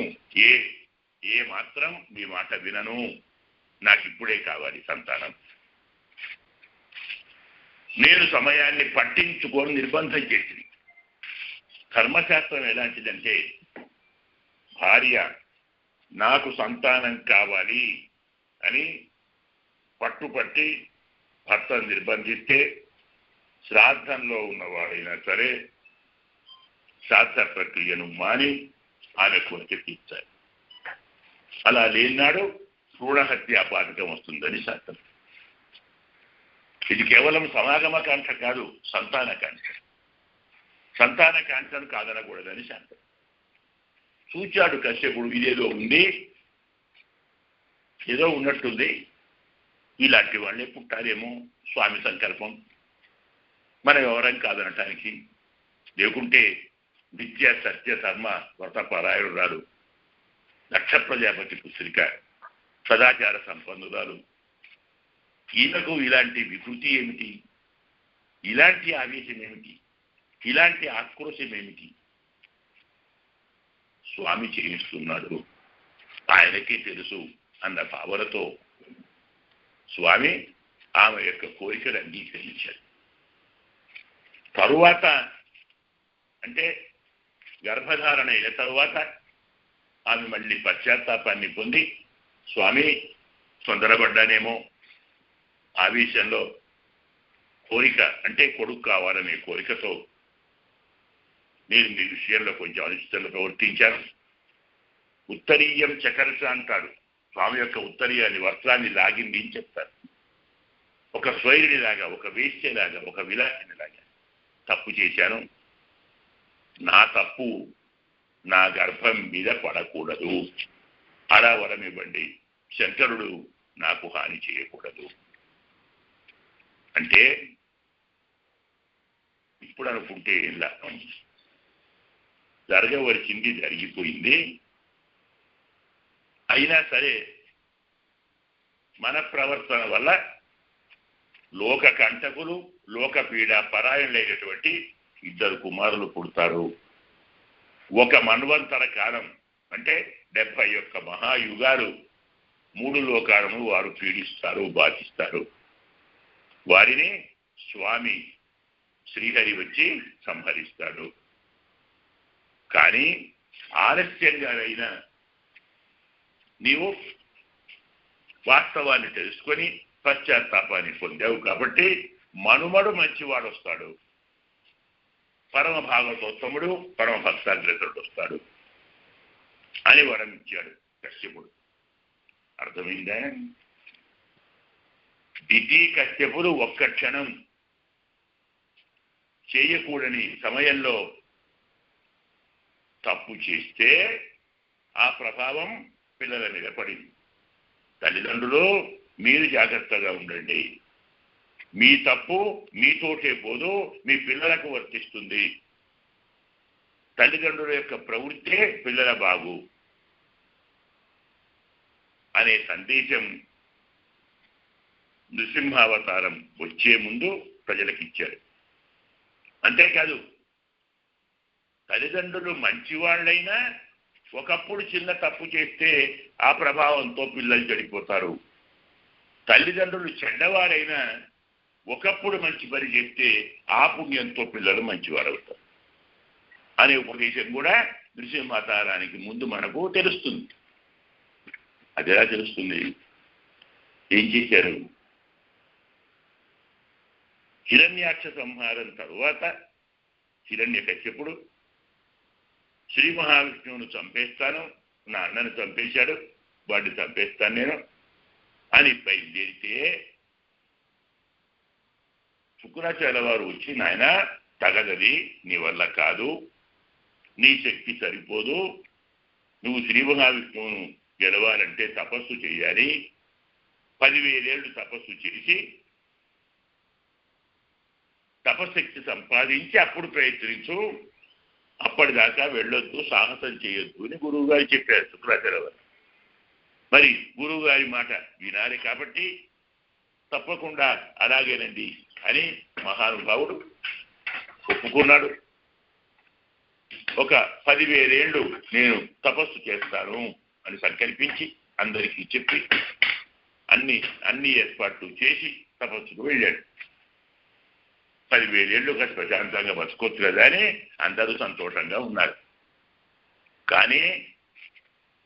ఏ మాత్రం మీ మాట వినను, నాకు ఇప్పుడే కావాలి సంతానం. నేను సమయాన్ని పట్టించుకొని నిర్బంధం చేసింది. ధర్మశాస్త్రం ఎలాంటిదంటే భార్య నాకు సంతానం కావాలి అని పట్టుపట్టి భర్తను నిర్బంధిస్తే శ్రాద్ధంలో ఉన్నవాడైనా సరే శ్రాద్ధ ప్రక్రియను మాని ఆమె కోరిక తీర్చాలి. అలా లేనాడు భ్రూణహత్యా పాతకం వస్తుందని శాస్త్రం. ఇది కేవలం సమాగమకాంక్ష కాదు, సంతానకాంక్ష. సంతానకాంక్షను కాదనకూడదని శాస్త్రం. చూచాడు కశ్యపుడు, ఇదేదో ఉంది, ఏదో ఉన్నట్టుంది, ఇలాంటి వాళ్ళే పుట్టారేమో, స్వామి సంకల్పం, మనం ఎవరం కాదనటానికి. లేకుంటే విద్య సత్య ధర్మ వ్రత పరాయణురాలు, దక్ష ప్రజాపతి పుత్రిక, సదాచార సంపన్నురాలు, ఈయనకు ఇలాంటి వికృతి ఏమిటి, ఇలాంటి ఆవేశం ఏమిటి, ఇలాంటి ఆక్రోశం ఏమిటి? స్వామి చేయిస్తున్నాడు, ఆయనకే తెలుసు అన్న భావనతో స్వామి ఆమె యొక్క కోరికను అంగీకరించాడు. తరువాత అంటే గర్భధారణ అయిన తరువాత ఆమె మళ్ళీ పశ్చాత్తాపాన్ని పొంది, స్వామి తొందరపడ్డానేమో, ఆవేశంలో కోరిక అంటే కొడుకు కావాలనే కోరికతో నేను మీ విషయంలో కొంచెం అనుచితంగా ప్రవర్తించాను. ఉత్తరీయం చకర్ష అంటాడు. స్వామి యొక్క ఉత్తరీయాన్ని, వస్త్రాన్ని లాగింది అని చెప్తారు. ఒక స్వైరుడిలాగా, ఒక వేశ్యలాగా, ఒక విలాసినిలాగా తప్పు చేశాను. నా తప్పు నా గర్భం మీద పడకూడదు, అలా వరం ఇవ్వండి, శంకరుడు నాకు హాని చేయకూడదు అంటే ఇప్పుడు అనుకుంటే ఏం లాభం? జరగవలసింది జరిగిపోయింది. అయినా సరే మన ప్రవర్తన వల్ల లోక కంటకులు, లోక పీడ పరాయణులైనటువంటి 2 కుమారులు పుడతారు. ఒక మన్వంతర కాలం అంటే 71 మహాయుగాలు 3 లోకాలను వారు పీడిస్తారు, బాధిస్తారు. వారిని స్వామి శ్రీహరి వచ్చి సంహరిస్తాడు. కానీ ఆలస్యంగానైనా నీవు వాస్తవాన్ని తెలుసుకొని పశ్చాత్తాపాన్ని పొందావు కాబట్టి మనుమడు మంచివాడు వస్తాడు, పరమ భాగవతోత్తముడు, పరమ భక్తాగ్రతుడు వస్తాడు అని వరం ఇచ్చాడు కశ్యపుడు. అర్థమైందా? దితి కశ్యపుడు ఒక్క క్షణం చేయకూడని సమయంలో తప్పు చేస్తే ఆ ప్రభావం పిల్లల మీద పడింది. తల్లిదండ్రులు మీరు జాగ్రత్తగా ఉండండి, మీ తప్పు మీతోటే పోదు, మీ పిల్లలకు వర్తిస్తుంది. తల్లిదండ్రుల యొక్క ప్రవృత్తే పిల్లల బాగు అనే సందేశం నృసింహావతారం వచ్చే ముందు ప్రజలకు ఇచ్చాడు. అంతేకాదు తల్లిదండ్రులు మంచివాళ్ళైనా ఒకప్పుడు చిన్న తప్పు చేస్తే ఆ ప్రభావంతో పిల్లలు చెడిపోతారు. తల్లిదండ్రులు చెడ్డవారైనా ఒకప్పుడు మంచి పని చేస్తే ఆ పుణ్యంతో పిల్లలు మంచివారు అవుతారు అనే ఉపదేశం కూడా నృసింహావతారానికి ముందు మనకు తెలుస్తుంది. అది ఎలా తెలుస్తుంది? ఏం చేశారు? హిరణ్యాక్ష సంహారం తరువాత హిరణ్యకశ్యపుడు శ్రీ మహావిష్ణువును చంపేస్తాను, నా అన్నను చంపేశాడు, వాడిని చంపేస్తాను నేను అని బయలుదేరితే శుక్రాచార్య వారు వచ్చి, నాయన తగదది, నీ వల్ల కాదు, నీ శక్తి సరిపోదు, నువ్వు శ్రీ మహావిష్ణువును గెలవాలంటే తపస్సు చేయాలి, 10,000 ఏళ్ళు తపస్సు చేసి తపశక్తి సంపాదించి అప్పుడు ప్రయత్నించు, అప్పటిదాకా వెళ్ళొద్దు, సాహసం చేయొద్దు అని గురువు గారు చెప్పారు శుక్రాచార్య వారు. మరి గురువు గారి మాట వినాలి కాబట్టి తప్పకుండా అలాగేనండి అని మహానుభావుడు ఒప్పుకున్నాడు. ఒక 10,000 ఏళ్ళు నేను తపస్సు చేస్తాను అని సంకల్పించి అందరికీ చెప్పి అన్ని ఏర్పాట్లు చేసి తపస్సుకు వెళ్ళాడు. 10,000 ఏళ్ళు కలిసి ప్రశాంతంగా బతుకోవచ్చు కదా అని అందరూ సంతోషంగా ఉన్నారు. కానీ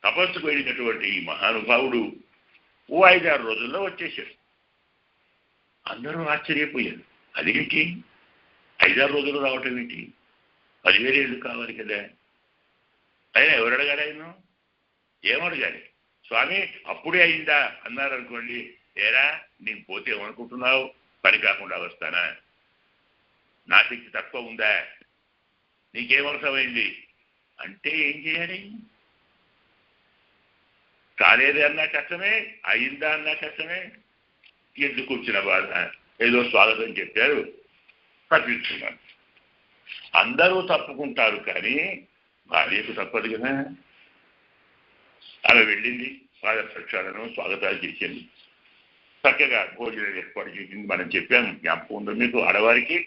తపస్సుకు వెళ్ళినటువంటి ఈ మహానుభావుడు 5-6 రోజుల్లో వచ్చేసాడు. అందరూ ఆశ్చర్యపోయారు. అదేంటి 5-6 రోజులు రావటం ఏంటి? 10,000 ఏళ్ళు కావాలి కదా. అయినా ఎవరు అడగాలి? ఆయన ఏమడగాలి? స్వామి అప్పుడే అయిందా అన్నారు అనుకోండి, ఏరా నేను పోతే ఏమనుకుంటున్నావు, పని కాకుండా వస్తానా, నా శక్తి తక్కువ ఉందా, నీకేమవసరమైంది అంటే ఏం చేయాలి? కాలేదు అన్నా కష్టమే, అయిందా అన్నా కష్టమే. ఎందుకు వచ్చిన బాధ? ఏదో స్వాగతం చెప్పారు, తప్పించుకున్నాను. అందరూ తప్పుకుంటారు కానీ భార్యకు తప్పదు కదా. ఆమె వెళ్ళింది, స్వాగత ప్రక్షాళన స్వాగతాలు చేసింది, చక్కగా భోజనం ఏర్పాటు చేసింది. మనం చెప్పాం, జ్ఞాపకం ఉందో మీకు, ఆడవారికి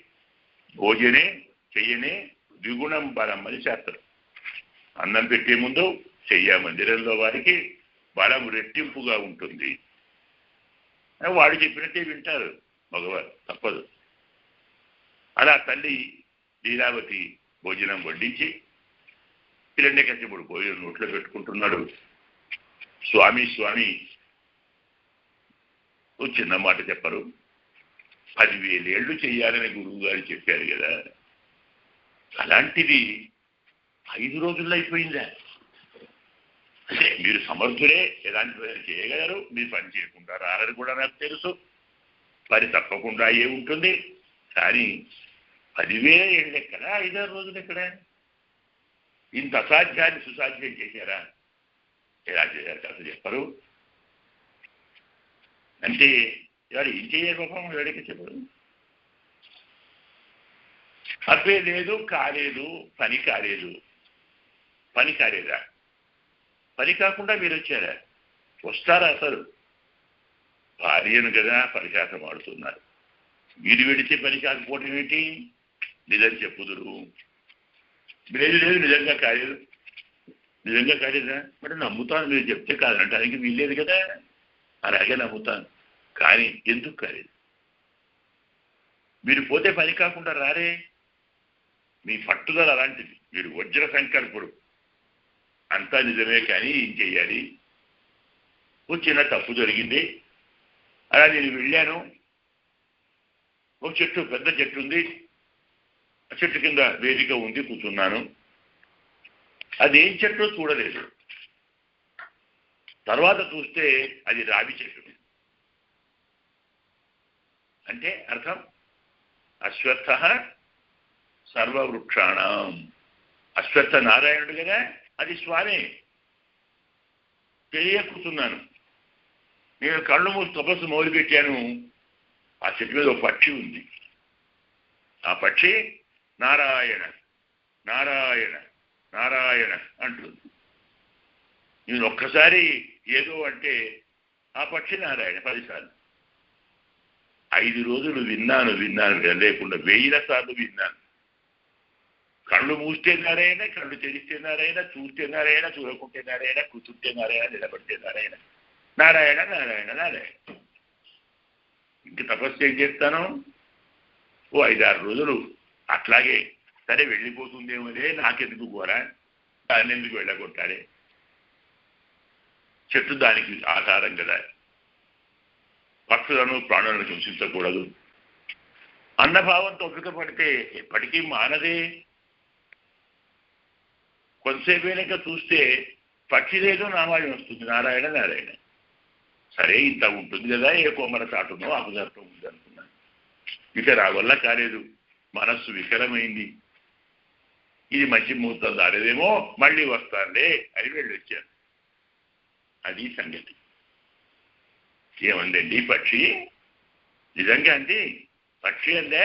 భోజనే చెయ్యనే ద్విగుణం బలం అని శాస్త్రం. అన్నం పెట్టే ముందు చెయ్య మందిరంలో వారికి బలం రెట్టింపుగా ఉంటుంది. వాడు చెప్పినట్టే వింటారు మగవారు, తప్పదు. అలా తల్లి లీలావతి భోజనం వడ్డించి హిరణ్యకశ్యపుడు భోజనం నోట్లో పెట్టుకుంటున్నాడు. స్వామి స్వామి ఓ చిన్న మాట చెప్పరు, 10,000 ఏళ్ళు చెయ్యాలని గురువు గారు చెప్పారు కదా, అలాంటిది 5 రోజుల్లో అయిపోయిందా? అంటే మీరు సమర్థులే, ఎలాంటి పని చేయగలరు, మీరు పని చేయకుండా రారని కూడా నాకు తెలుసు, పని తప్పకుండా ఏ ఉంటుంది. కానీ 10,000 ఏళ్ళు ఎక్కడ, 5-6 రోజులు ఎక్కడ? ఇంత అసాధ్యాన్ని సుసాధ్యం చేశారా? ఎలా చేశారు కాదు చెప్పరు. అంటే ఇవాళ ఏం చేయాలి పాపం వేడికి చెప్పరు. అబ్బే లేదు, కాలేదు, పని కాలేదు. పని కాలేదా? పని కాకుండా మీరు వచ్చారా? వస్తారా? అసలు భార్యను కదా పరిశాసం ఆడుతున్నారు, మీరు వెడితే పని కాకపోవడం ఏంటి? నిజం చెప్పుదురు. లేదు లేదు నిజంగా కాలేదు, నిజంగా కాలేదా? మరి నమ్ముతాను, మీరు చెప్తే కాదంటానికి వీల్లేదు కదా, అలాగే నమ్ముతాను. కానీ ఎందుకు కాలేదు? మీరు పోతే పని కాకుండా రారే. మీ పట్టుదల అలాంటిది, మీరు వజ్ర సంకల్పుడు. అంతా నిజమే కానీ ఏం చెయ్యాలి? ఓ చిన్న తప్పు జరిగింది, అలా నేను వెళ్ళాను, ఒక చెట్టు, పెద్ద చెట్టు ఉంది, ఆ చెట్టు కింద వేదిక ఉంది, కూర్చున్నాను. అదేం చెట్టో చూడలేదు. తర్వాత చూస్తే అది రావి చెట్టు. అంటే అర్థం అశ్వత్థ సర్వవృక్షాణం. అశ్వత్థ నారాయణుడు కదా, అది స్వామి. తెలియకుతున్నాను, నేను కళ్ళు మూసి తపస్సు మొదలుపెట్టాను. ఆ చెట్టు మీద ఒక పక్షి ఉంది. ఆ పక్షి నారాయణ నారాయణ నారాయణ అంటుంది. నేను ఒక్కసారి ఏదో అంటే ఆ పక్షి నారాయణ 10 సార్లు. 5 రోజులు విన్నాను లేకుండా 1000 సార్లు విన్నాను. కళ్ళు మూస్తే నారాయణ, కళ్ళు తెరిస్తే నారాయణ, చూస్తే నారాయణ, చూడకుంటే నారాయణ, కూర్చుంటే నారాయణ, నిలబడితే నారాయణ, నారాయణ నారాయణ నారాయణ. ఇంక తపస్సు ఏం చేస్తాను? ఓ 5-6 రోజులు అట్లాగే సరే వెళ్ళిపోతుందేమోదే, నాకెందుకు గోరా, దాన్ని ఎందుకు వెళ్ళగొట్టాలి, చెట్టు దానికి ఆధారం కదా, పక్షులను ప్రాణులను హింసించకూడదు అన్నభావంతో ఒప్పుక పడితే ఎప్పటికీ మానదే. కొంతసేపు వెనక చూస్తే పక్షిదేదో నామాయం వస్తుంది, నారాయణ నారాయణ. సరే ఇంత ఉంటుంది కదా, ఏ కొమ్మల చాటునో ఆకుజాతం ఉంది అనుకున్నాను. ఇక నా వల్ల కాలేదు, మనస్సు వికలమైంది. ఇది మంచి ముహూర్తం దారేదేమో, మళ్ళీ వస్తానులే అని వెళ్ళొచ్చాను. అది సంగతి. ఏమందండి పక్షి? నిజంగా అండి పక్షి అందే.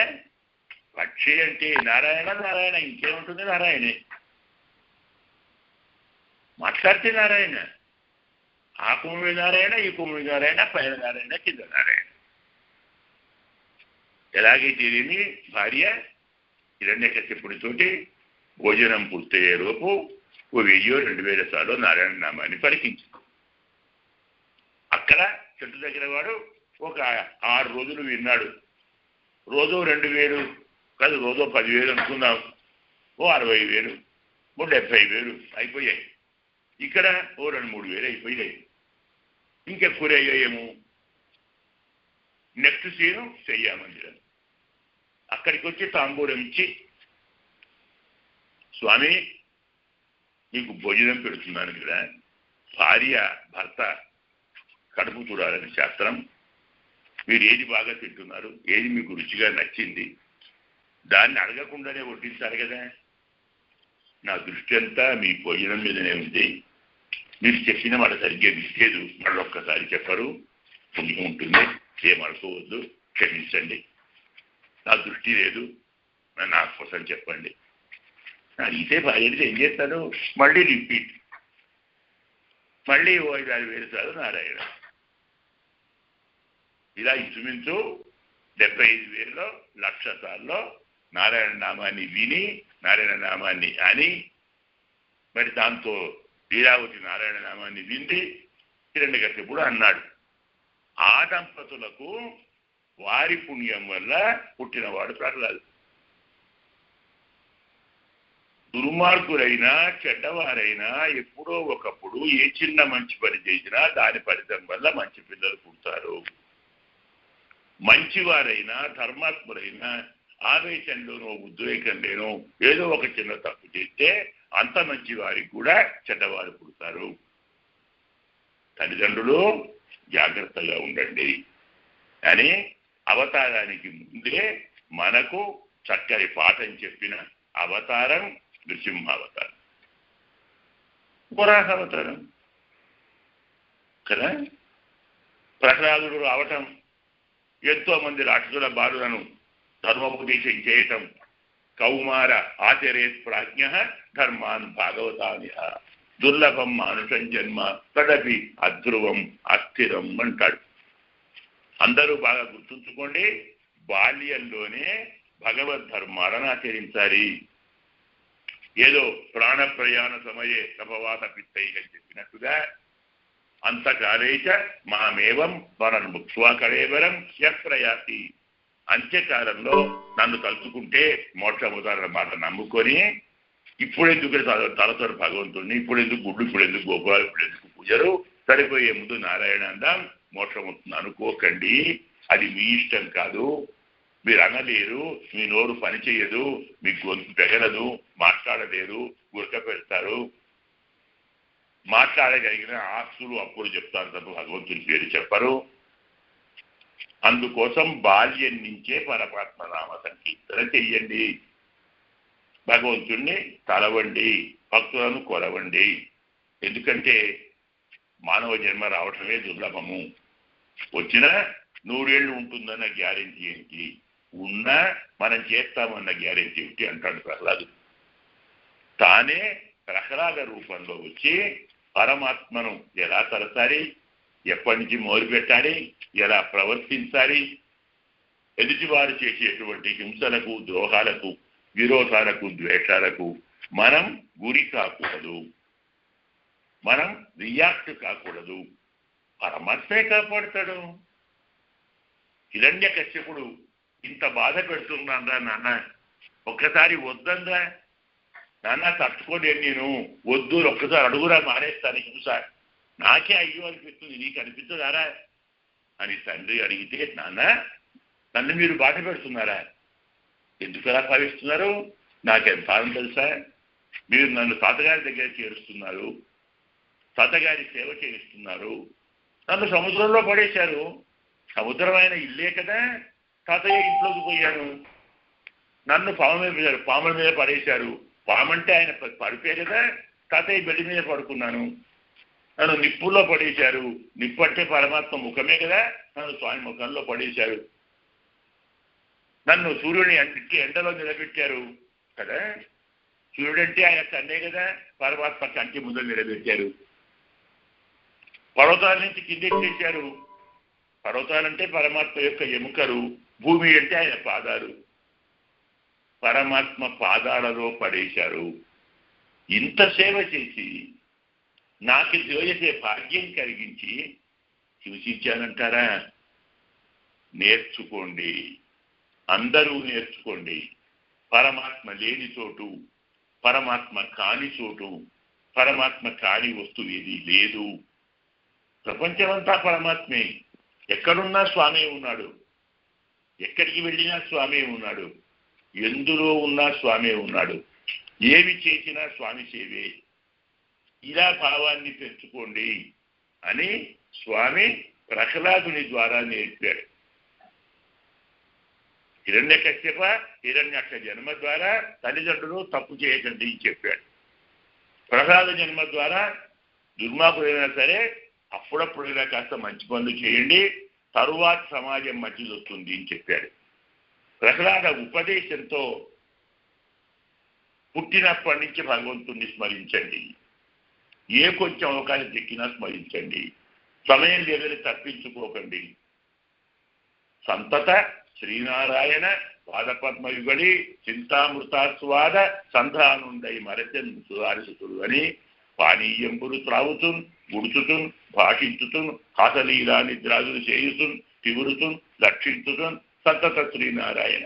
పక్షి అంటే నారాయణ నారాయణ, ఇంకేముంటుంది నారాయణే. మాట్లాడితే నారాయణ, ఆ కుమ్మి నారాయణ, ఈ కుమ్మి నారాయణ, పైన నారాయణ, కింద నారాయణ. ఎలాగైతే దీన్ని భార్య హిరణ్యకశిపుడితోటి భోజనం పూర్తయ్యే లోపు 1000-2000 సార్లు నారాయణ నామాన్ని పలికించింది. అక్కడ చెట్టు దగ్గర వాడు ఒక 6 రోజులు విన్నాడు. రోజు 2000 కాదు, రోజు 10,000 అనుకుందాం. ఓ 60,000, ఓ 70,000 అయిపోయాయి. ఇక్కడ ఓ 2-3 వేలు అయిపోయాయి. ఇంకెక్కువ అయ్యాయేమో. Next scene చెయ్యామందిరం. అక్కడికి వచ్చి తాంబూలం ఇచ్చి, స్వామి మీకు భోజనం పెడుతున్నాను కదా, భార్య భర్త కడుపు చూడాలని శాస్త్రం, మీరు ఏది బాగా తింటున్నారు, ఏది మీకు రుచిగా నచ్చింది, దాన్ని అడగకుండానే వడ్డించాలి కదా. నా దృష్టి అంతా మీ భోజనం మీదనే ఉంది. మీరు చెప్పిన మాట సరిగ్గా విలేదు, మళ్ళొక్కసారి చెప్పరు, పుణ్యం ఉంటుంది, ఏమనుకోవద్దు, క్షమించండి, నా దృష్టి లేదు, నా కోసం చెప్పండి. అడిగితే భార్యలు ఏం చేస్తాను, మళ్ళీ రిపీట్, మళ్ళీ 5-6 సార్లు నారాయణ. ఇలా ఇంచుమించు 75,000లో 1,00,000 సార్లు నారాయణ నామాన్ని విని, నారాయణ నామాన్ని అని, మరి దాంతో లీలావతి నారాయణ నామాన్ని వింది హిరణ్యకశిపుడు అన్నాడు. ఆ దంపతులకు వారి పుణ్యం వల్ల పుట్టినవాడు ప్రహ్లాదు. దుర్మార్గులైనా చెడ్డవారైనా ఎప్పుడో ఒకప్పుడు ఏ చిన్న మంచి పని చేసినా దాని ఫలితం వల్ల మంచి పిల్లలు పుడతారు. మంచివారైనా ధర్మాత్ములైనా ఆవేశంలోనో ఉద్రేకంలోనో ఏదో ఒక చిన్న తప్పు చేస్తే అంత మంచి వారికి కూడా చెడ్డవారు పుడతారు. తల్లిదండ్రులు జాగ్రత్తగా ఉండండి అని అవతారానికి ముందే మనకు చక్కని పాఠం చెప్పిన అవతారం నృసింహావతారం, వరాహావతారం కదా. ప్రహ్లాదుడు రావటం, ఎంతో మంది రాక్షసుల బాలులను ధర్మోపదేశం చేయటం, కౌమార ఆచరేత్ ప్రాజ్ఞ ధర్మాన్ భాగవతాని దుర్లభం మానుషం జన్మ తదపి అధ్రువం అస్థిరం అంటాడు. అందరూ బాగా గుర్తుంచుకోండి, బాల్యంలోనే భగవద్ ధర్మాలను ఆచరించాలి. ఏదో ప్రాణ ప్రయాణ సమయే తపవాత పిత్తై అని చెప్పినట్టుగా అంతకాలేచ మామేవం వనన్ ముక్త్వా కళేవరం యత్రయాతి, అంత్యకాలంలో నన్ను తలుచుకుంటే మోక్షముదారణ మాట నమ్ముకొని ఇప్పుడెందుకు తలసరి భగవంతుడిని, ఇప్పుడెందుకు గుడ్డు, ఇప్పుడెందుకు గోపురాలు, ఇప్పుడెందుకు పూజలు, సరిపోయే ముందు నారాయణ అందాం, మోక్షం వస్తుంది అనుకోకండి. అది మీ ఇష్టం కాదు, మీరు అనలేరు, మీ నోరు పని చేయదు, మీ గొంతు పెగలదు, మాట్లాడలేరు, గురక పెడతారు. మాట్లాడగలిగిన ఆస్తులు అప్పుడు చెప్తారు తప్ప భగవంతుని పేరు చెప్పరు. అందుకోసం బాల్యం నుంచే పరమాత్మ నామ సంకీర్తన చెయ్యండి, భగవంతుణ్ణి తలవండి, భక్తులను కొలవండి. ఎందుకంటే మానవ జన్మ రావటమే దుర్లభము. వచ్చిన 100 ఏళ్ళు ఉంటుందన్న గ్యారెంటీ ఏంటి, ఉన్నా మనం చేస్తామన్న గ్యారెంటీ ఏంటి అంటాడు ప్రహ్లాదుడు. తానే ప్రహ్లాద రూపంలో వచ్చి పరమాత్మను ఎలా తలసాలి, ఎప్పటి నుంచి మొదలుపెట్టాలి, ఎలా ప్రవర్తించాలి, ఎదుటివారు చేసేటువంటి హింసలకు, ద్రోహాలకు, విరోధాలకు, ద్వేషాలకు మనం గురి కాకూడదు, మనం రియాక్ట్ కాకూడదు. పరమాత్మే కాపాడుతాడు. హిరణ్యకశ్యపుడు ఇంత బాధ పెడుతున్నారా నాన్న, ఒక్కసారి వద్దందా నాన్న, తట్టుకోలేను నేను, వద్దు, ఒక్కసారి అడుగురా, మానేస్తాను హింస, నాకే అయ్యో అనిపిస్తుంది, నీకు అనిపిస్తుందారా అని తండ్రి అడిగితే, నాన్న నన్ను మీరు బాధ పెడుతున్నారా, ఎందుకు ఎలా భావిస్తున్నారు, నాకెంత తెలుసా, మీరు నన్ను తాతగారి దగ్గర చేరుస్తున్నారు, తాతగారి సేవ చేయిస్తున్నారు, నన్ను సముద్రంలో పడేశారు, సముద్రం ఆయన ఇల్లే కదా, తాతయ్య ఇంట్లోకి పోయాను, నన్ను పాముల మీద పడేశారు, పామంటే ఆయన పడిపే కదా, తాతయ్య బెడ్డి మీద పడుకున్నాను, నన్ను నిప్పుల్లో పడేశారు, నిప్పు అంటే పరమాత్మ ముఖమే కదా, నన్ను స్వామి ముఖంలో పడేశారు, నన్ను సూర్యుని ఎండలో నిలబెట్టారు కదా, సూర్యుడంటే ఆయన కన్నే కదా, పరమాత్మ కంటి ముందు నిలబెట్టారు, పర్వతాల నుంచి కిందెట్టేశారు, పర్వతాలంటే పరమాత్మ యొక్క ఎముకలు, భూమి అంటే ఆయన పాదాలు, పరమాత్మ పాదాలలో పడేశారు. ఇంత సేవ చేసి నాకు చేసే భాగ్యం కలిగించి హింసించానంటారా? నేర్చుకోండి, అందరూ నేర్చుకోండి. పరమాత్మ లేని చోటు, పరమాత్మ కాని చోటు, పరమాత్మ కాని వస్తువు ఏది లేదు. ప్రపంచమంతా పరమాత్మే, ఎక్కడున్నా స్వామి ఉన్నాడు, ఎక్కడికి వెళ్ళినా స్వామి ఉన్నాడు, ఎందులో ఉన్నా స్వామి ఉన్నాడు, ఏమి చేసినా స్వామి సేవే. ఇలా భావాన్ని పెంచుకోండి అని స్వామి ప్రహ్లాదుని ద్వారా నేర్పాడు. హిరణ్యకశ్యప హిరణ్యాక్ష జన్మ ద్వారా తల్లిదండ్రులు తప్పు చేయకండి చెప్పాడు. ప్రహ్లాద జన్మ ద్వారా దుర్మార్గుడైనా సరే అప్పుడప్పుడైనా కాస్త మంచి పనులు చేయండి, తరువాత సమాజం మంచిది వస్తుంది అని చెప్పాడు. ప్రహ్లాద ఉపదేశంతో పుట్టినప్పటి నుంచి భగవంతుణ్ణి స్మరించండి, ఏ కొంచెం అవకాశం దక్కినా స్మరించండి, సమయం లేదని తప్పించుకోకండి. సంతత శ్రీనారాయణ పాదపద్మయుగడి చింతామృతాస్వాద సంధానుండై మరచన్ సుధారిసుతుడు అని పానీయంబులు త్రావుతున్ గుడుచుతున్ భాషించుతున్ హాసలీలా నిద్రాదులు చేయుతున్ తిగురుతున్ లక్షించుతున్ సంతత శ్రీనారాయణ.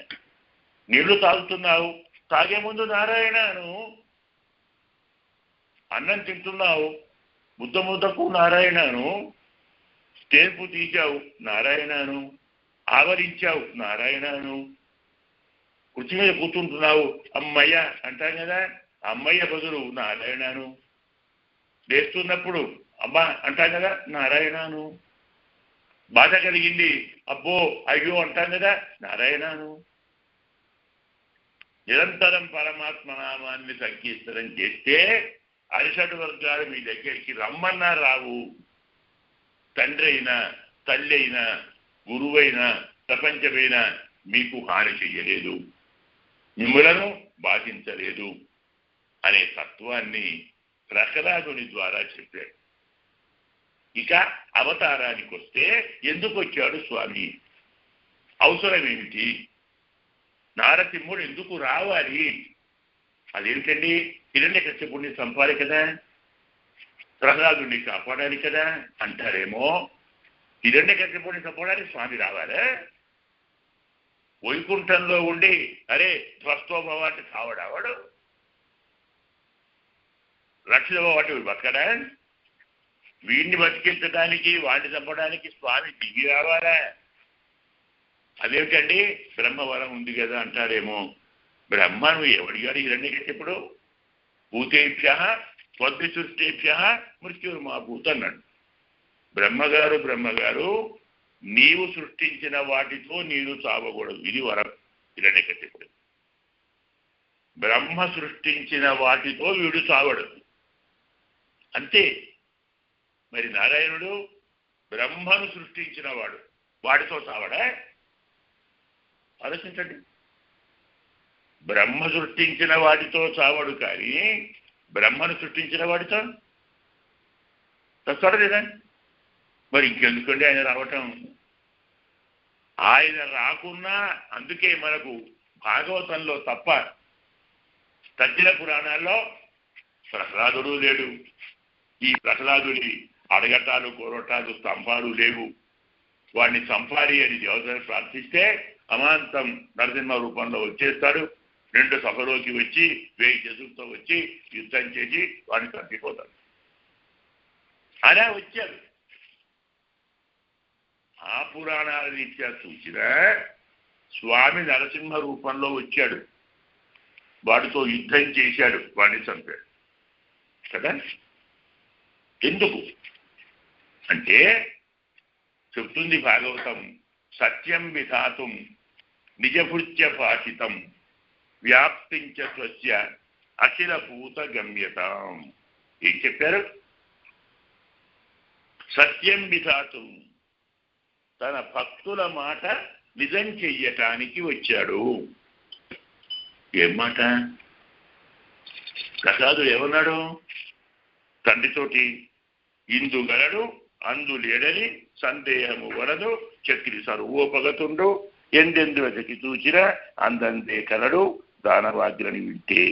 నీళ్లు తాగుతున్నావు, తాగే ముందు నారాయణను, అన్నం తింటున్నావు, ముద్ద ముద్దకు నారాయణను, తేర్పు తీశావు నారాయణను, ఆవరించావు నారాయణను, కుర్చీ మీద కూర్చుంటున్నావు అమ్మయ్య అంటాం కదా, అమ్మయ్య బదులు నారాయణను, లేస్తున్నప్పుడు అమ్మా అంటాం కదా నారాయణను, బాధ కలిగింది అబ్బో అయ్యో అంటాం కదా నారాయణను. నిరంతరం పరమాత్మ నామాన్ని సంకీర్తనం చేస్తే అరిషడ్ వర్గాలు మీ దగ్గరికి రమ్మన్నా రావు. తండ్రి అయినా తల్లి అయినా గురువైనా ప్రపంచమైనా మీకు హాని చెయ్యలేదు, మిమ్మలను బాధించలేదు అనే తత్వాన్ని ప్రహ్లాదుని ద్వారా చెప్పాడు. ఇక అవతారానికి వస్తే ఎందుకు వచ్చాడు స్వామి, అవసరం ఏమిటి, నారసింహుడు ఎందుకు రావాలి, అదేమిటండి, హిరణ్యకశ్యపుడిని చంపాలి కదా, ప్రహ్లాదుని కాపాడాలి కదా అంటారేమో. హిరణ్యకశ్యపుడిని చంపడానికి స్వామి రావాలా? వైకుంఠంలో ఉండి అరే ధ్వస్తోభవాన్ని కావడావాడు, రక్షభవాటి బతకడా, వీడిని బతికించడానికి వాడిని చంపడానికి స్వామి దిగి రావాలా? అదేమిటండి బ్రహ్మవరం ఉంది కదా అంటారేమో. బ్రహ్మ నువ్వు ఎవడిగాడు హిరణ్యకశ్యపుడు, భూతేభ్య స్వద్విసృష్టేభ్య మృత్యుర్మాభూత్ అన్నాడు. బ్రహ్మగారు నీవు సృష్టించిన వాటితో నీరు చావకూడదు, ఇది వరం హిరణ్యకశ్యపుడు. బ్రహ్మ సృష్టించిన వాటితో వీడు చావడు అంతే. మరి నారాయణుడు బ్రహ్మను సృష్టించిన వాడు, వాడితో చావడా? ఆలోచించండి. బ్రహ్మ సృష్టించిన వాటితో చావడు, కానీ బ్రహ్మను సృష్టించిన వాడితో చస్తాడు లేదా? మరి ఇంకెందుకండి ఆయన రావటం? ఆయన రాకున్నా అందుకే మనకు భాగవతంలో తప్ప తజ్జల పురాణాల్లో ప్రహ్లాదుడు లేడు. ఈ ప్రహ్లాదుడి అడగటాలు కోరటాలు స్తంభాలు లేవు. వాడిని చంపాలి అని దేవతను ప్రార్థిస్తే అమాంతం నరసింహ రూపంలో వచ్చేస్తాడు. 2 సభలోకి వచ్చి 1000 చేతులతో వచ్చి యుద్ధం చేసి వాడిని చంపిపోతాడు. అలా వచ్చాడు. ఆ పురాణాల రీత్యా చూసిన స్వామి నరసింహ రూపంలో వచ్చాడు. వాడితో యుద్ధం చేశాడు, వాడిని చంపాడు కదా. ఎందుకు అంటే చెప్తుంది భాగవతం, సత్యం విధాతుం నిజభృత్య భాషితం వ్యాప్తించ స్వస్య అఖిల భూత గమ్యతాం. ఏం చెప్పారు? సత్యం విధాతుం, తన భక్తుల మాట నిజం చెయ్యటానికి వచ్చాడు. ఏం మాట? ప్రసాదుడు ఏమన్నాడు? తండ్రితోటి ఇందుగలడు అందు లేడని సందేహము వలదు, చక్రి సర్వోపగతుండు ఎందెందు వెతకి చూచిన అందందే కలడు దానవాగ్రని వింటే.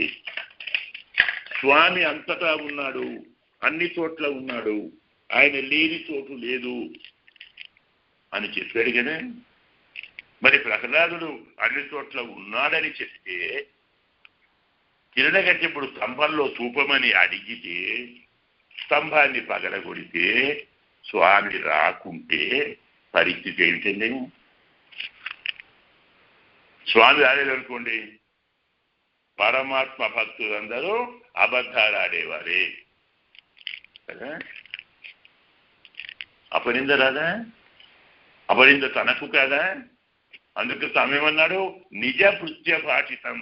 స్వామి అంతటా ఉన్నాడు, అన్ని చోట్ల ఉన్నాడు, ఆయన లేని చోటు లేదు అని చెప్పాడు కదా. మరి ప్రహ్లాదుడు అన్ని చోట్ల ఉన్నాడని చెప్తే హిరణ్యకశిపుడు స్తంభంలో చూపమని అడిగితే స్తంభాన్ని పగలగొడితే స్వామి రాకుంటే పరిస్థితి ఏమిటండి? స్వామి రాలేదనుకోండి, పరమాత్మ భక్తులందరూ అబద్ధాలు ఆడేవారే కదా. అపనింద రాదా? అపనింద తనకు కాదా? అందుకు తమేమన్నాడు? నిజ భృత్య భాషితం.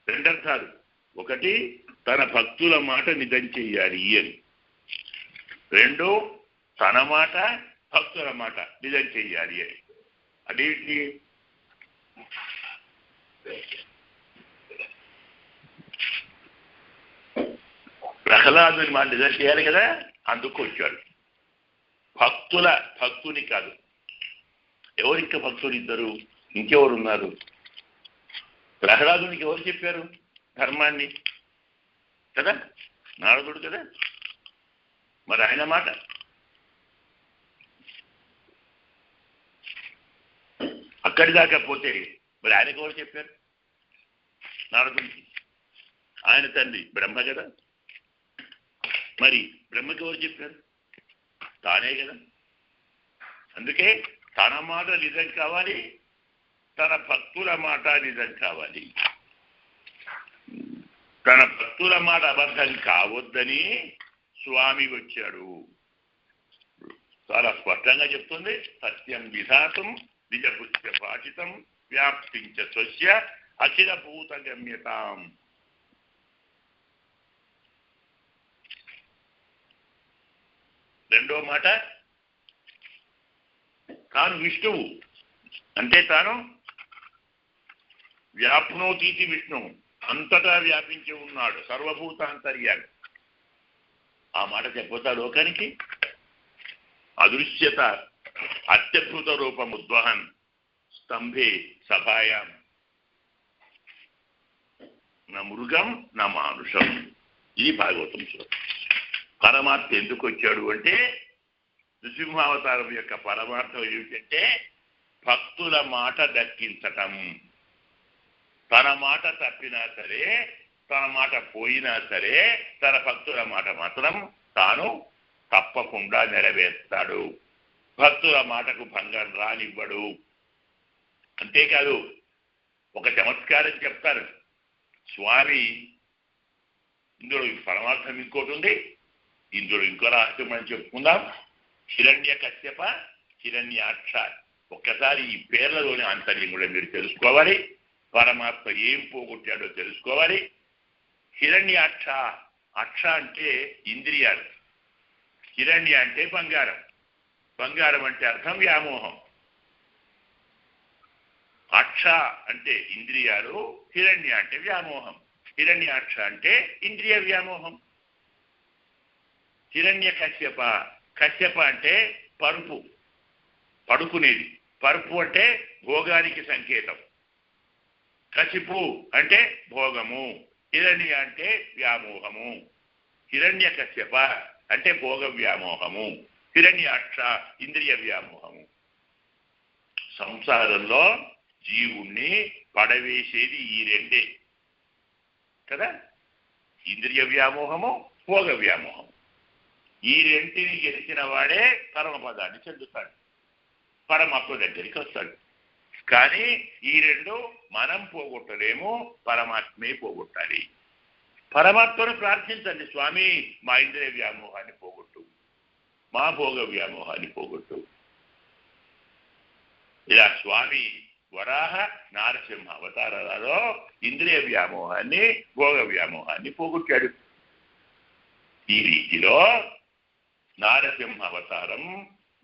2 అర్థాలు. ఒకటి, తన భక్తుల మాట నిజం చెయ్యాలి అని. 2, తన మాట భక్తుల మాట నిజం చెయ్యాలి అని. అదేంటి? ప్రహ్లాదుని మాట నిజం చేయాలి కదా, అందుకు వచ్చాడు. భక్తుని కాదు. ఎవరు ఇంకా భక్తులు? ఇద్దరు. ఇంకెవరున్నారు? ప్రహ్లాదునికి ఎవరు చెప్పారు ధర్మాన్ని? కదా, నారదుడు కదా. మరి ఆయన మాట అక్కడి దాకా పోతే మరి ఆయనకు ఎవరు చెప్పారు? నారదునికి. ఆయన తండ్రి బ్రహ్మ కదా. మరి బ్రహ్మకి ఎవరు చెప్పారు? తానే కదా. అందుకే తన మాట నిజం కావాలి, తన భక్తుల మాట నిజం కావాలి. తన భక్తుల మాట అబద్ధం కావద్దని స్వామి వచ్చాడు. చాలా స్పష్టంగా చెప్తుంది. సత్యం విధాతం నిజభృత్య భాషితం వ్యాప్తించ స్వస్య అఖిల భూత గమ్యతాం. రెండో మాట, తాను విష్ణువు అంటే తాను వ్యాప్నోతీతి విష్ణువు, అంతటా వ్యాపించి ఉన్నాడు, సర్వభూతాంతర్యామి. ఆ మాట చెప్పొద్దా లోకానికి? అదృశ్యత అత్యద్భుత రూపముద్వహన్ స్తంభే సభాయాం నా మృగం నా మానుషం. ఇది భాగవతం శ్లోకం. పరమాత్మ ఎందుకు వచ్చాడు అంటే, నృసింహావతారం యొక్క పరమార్థం ఏమిటంటే భక్తుల మాట దక్కించటం. తన మాట తప్పినా సరే, తన మాట పోయినా సరే, తన భక్తుల మాట మాత్రం తాను తప్పకుండా నెరవేర్తాడు. భక్తుల మాటకు భంగం రానివ్వడు. అంతేకాదు, ఒక చమత్కారం చెప్తారు స్వామి. ఇందులో పరమార్థం ఇంకోటి ఉంది, ఇందులో ఇంకో రహస్యం అని చెప్పుకుందాం. హిరణ్య కశ్యప, హిరణ్యాక్ష. ఒక్కసారి ఈ పేర్లలోని ఆంతర్యం కూడా మీరు తెలుసుకోవాలి. పరమాత్మ ఏం పోగొట్టాడో తెలుసుకోవాలి. హిరణ్యాక్ష, అక్ష అంటే ఇంద్రియాలు, హిరణ్య అంటే బంగారం, బంగారం అంటే అర్థం వ్యామోహం. అక్ష అంటే ఇంద్రియాలు, హిరణ్య అంటే వ్యామోహం. హిరణ్యాక్ష అంటే ఇంద్రియ వ్యామోహం. హిరణ్య కశ్యప, కశ్యప అంటే పరుపు, పడుకునేది. పరుపు అంటే భోగానికి సంకేతం, కసిపు అంటే భోగము, హిరణ్య అంటే వ్యామోహము, హిరణ్య కశ్యప అంటే భోగ వ్యామోహము, హిరణ్యాక్ష ఇంద్రియ వ్యామోహము. సంసారంలో జీవుణ్ణి పడవేసేది ఈ రెండే కదా, ఇంద్రియ వ్యామోహము, భోగ వ్యామోహము. ఈ రెంటిని గెలిచిన వాడే పరమపదాన్ని చెందుతాడు, పరమాత్మ దగ్గరికి వస్తాడు. కానీ ఈ రెండు మనం పోగొట్టలేము, పరమాత్మే పోగొట్టాలి. పరమాత్మను ప్రార్థించండి, స్వామి మా ఇంద్రియ వ్యామోహాన్ని పోగొట్టు, మా భోగ వ్యామోహాన్ని పోగొట్టు. ఇలా స్వామి వరాహ నారసింహ అవతారాలలో ఇంద్రియ వ్యామోహాన్ని భోగ వ్యామోహాన్ని పోగొట్టాడు. ఈ రీతిలో నారసింహ అవతారం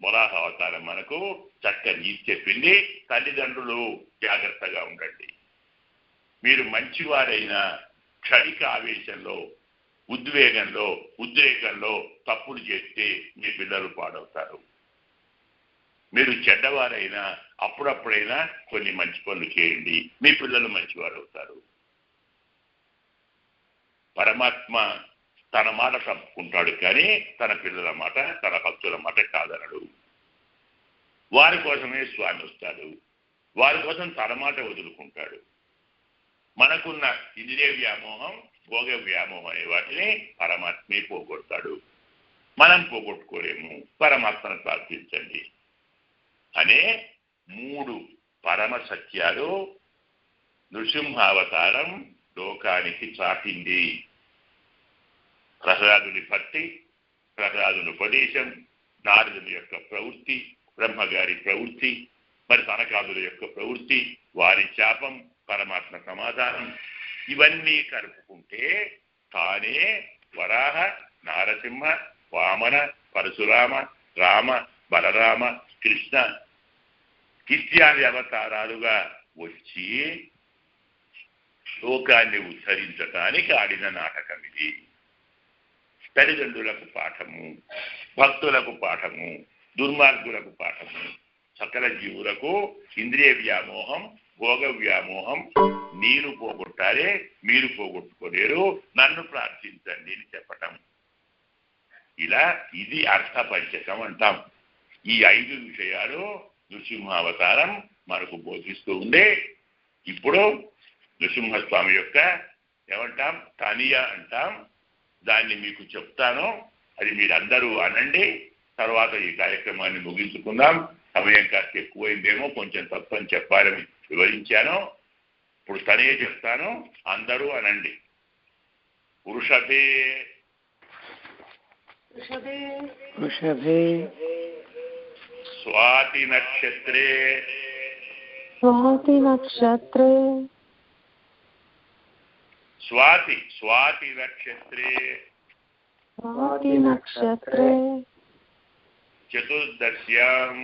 వరాహ అవతారం మనకు చక్కని నీతి చెప్పింది. తల్లిదండ్రులు జాగ్రత్తగా ఉండండి. మీరు మంచివారైన క్షణిక ఆవేశంలో, ఉద్వేగంలో, ఉద్రేకంలో తప్పులు చేస్తే మీ పిల్లలు పాడవుతారు. మీరు చెడ్డవారైనా అప్పుడప్పుడైనా కొన్ని మంచి పనులు చేయండి, మీ పిల్లలు మంచివారు అవుతారు. పరమాత్మ తన మాట తప్పుకుంటాడు, కానీ తన పిల్లల మాట, తన భక్తుల మాట కాదనడు. వారి కోసమే స్వామి వస్తాడు, వారి కోసం తన మాట వదులుకుంటాడు. మనకున్న ఇంద్రియ వ్యామోహం, భోగ వ్యామోహం అనే వాటిని పరమాత్మే పోగొడతాడు. మనం పోగొట్టుకోలేము, పరమాత్మను ప్రార్థించండి అనే 3 పరమ సత్యాలు నృసింహావతారం లోకానికి చాటింది. ప్రహ్లాదుని భక్తి, ప్రహ్లాదుని ఉపదేశం, నారదుని యొక్క ప్రవృత్తి, బ్రహ్మగారి ప్రవృత్తి, మరి సనకాదుల యొక్క ప్రవృత్తి, వారి శాపం, పరమాత్మ సమాధానం, ఇవన్నీ కలుపుకుంటే తానే వరాహ, నారసింహ, వామన, పరశురామ, రామ, బలరామ, కృష్ణ ఇత్యాది అవతారాలుగా వచ్చి లోకాన్ని ఉద్ధరించటానికి ఆడిన నాటకం ఇది. తల్లిదండ్రులకు పాఠము, భక్తులకు పాఠము, దుర్మార్గులకు పాఠము, సకల జీవులకు ఇంద్రియ వ్యామోహం, భోగ వ్యామోహం నేను పోగొట్టారే, మీరు పోగొట్టుకోలేరు, నన్ను ప్రార్థించండి అని చెప్పటం. ఇలా ఇది అర్థపంచకం అంటాం. ఈ 5 విషయాలు నృసింహావతారం మనకు బోధిస్తూ ఉండే. ఇప్పుడు నృసింహస్వామి యొక్క ఏమంటాం, తనియ అంటాం, దాన్ని మీకు చెప్తాను, అది మీరందరూ అనండి. తర్వాత ఈ కార్యక్రమాన్ని ముగించుకుందాం. సమయం కాస్త ఎక్కువైందేమో, కొంచెం తత్వం చెప్పాలని వివరించాను. ఇప్పుడు తనే చెప్తాను, అందరూ అనండి. వృషభే వృషభే స్వాతి నక్షత్రే స్వాతి నక్షత్రే స్వాతి స్వాతి నక్షత్రే స్వాతి నక్షత్రే చతుర్దశ్యాం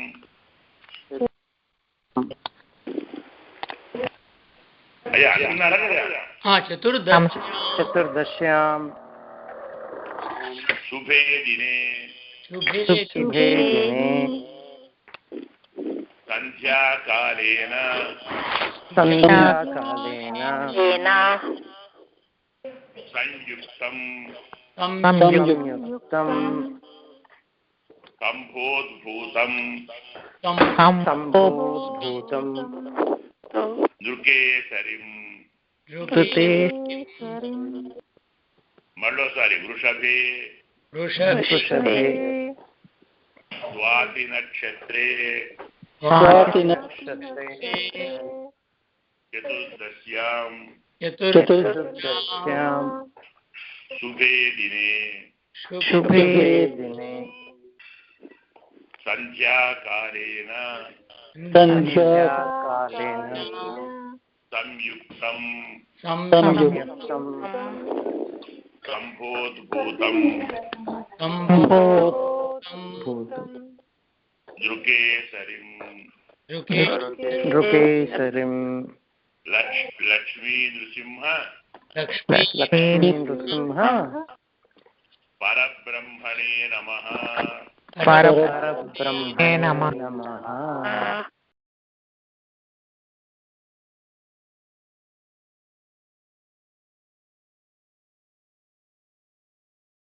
అయ్యా అన్నారా కదా? చతుర్దశ్యాం శుభే దినే శుభే దినే సంధ్యాకాలేన సంయుక్తం సంభోద్భూతం నృకేసరిం. మరోసారి వృషభే స్వాతి నక్షత్రే చతుర్దశ్యాం శుభే దినే సంధ్యాకాలేన సంయుక్తం సంభోద్భూతం నృకేసరిం లక్ష్మీ నృసింహ పరబ్రహ్మణే నమః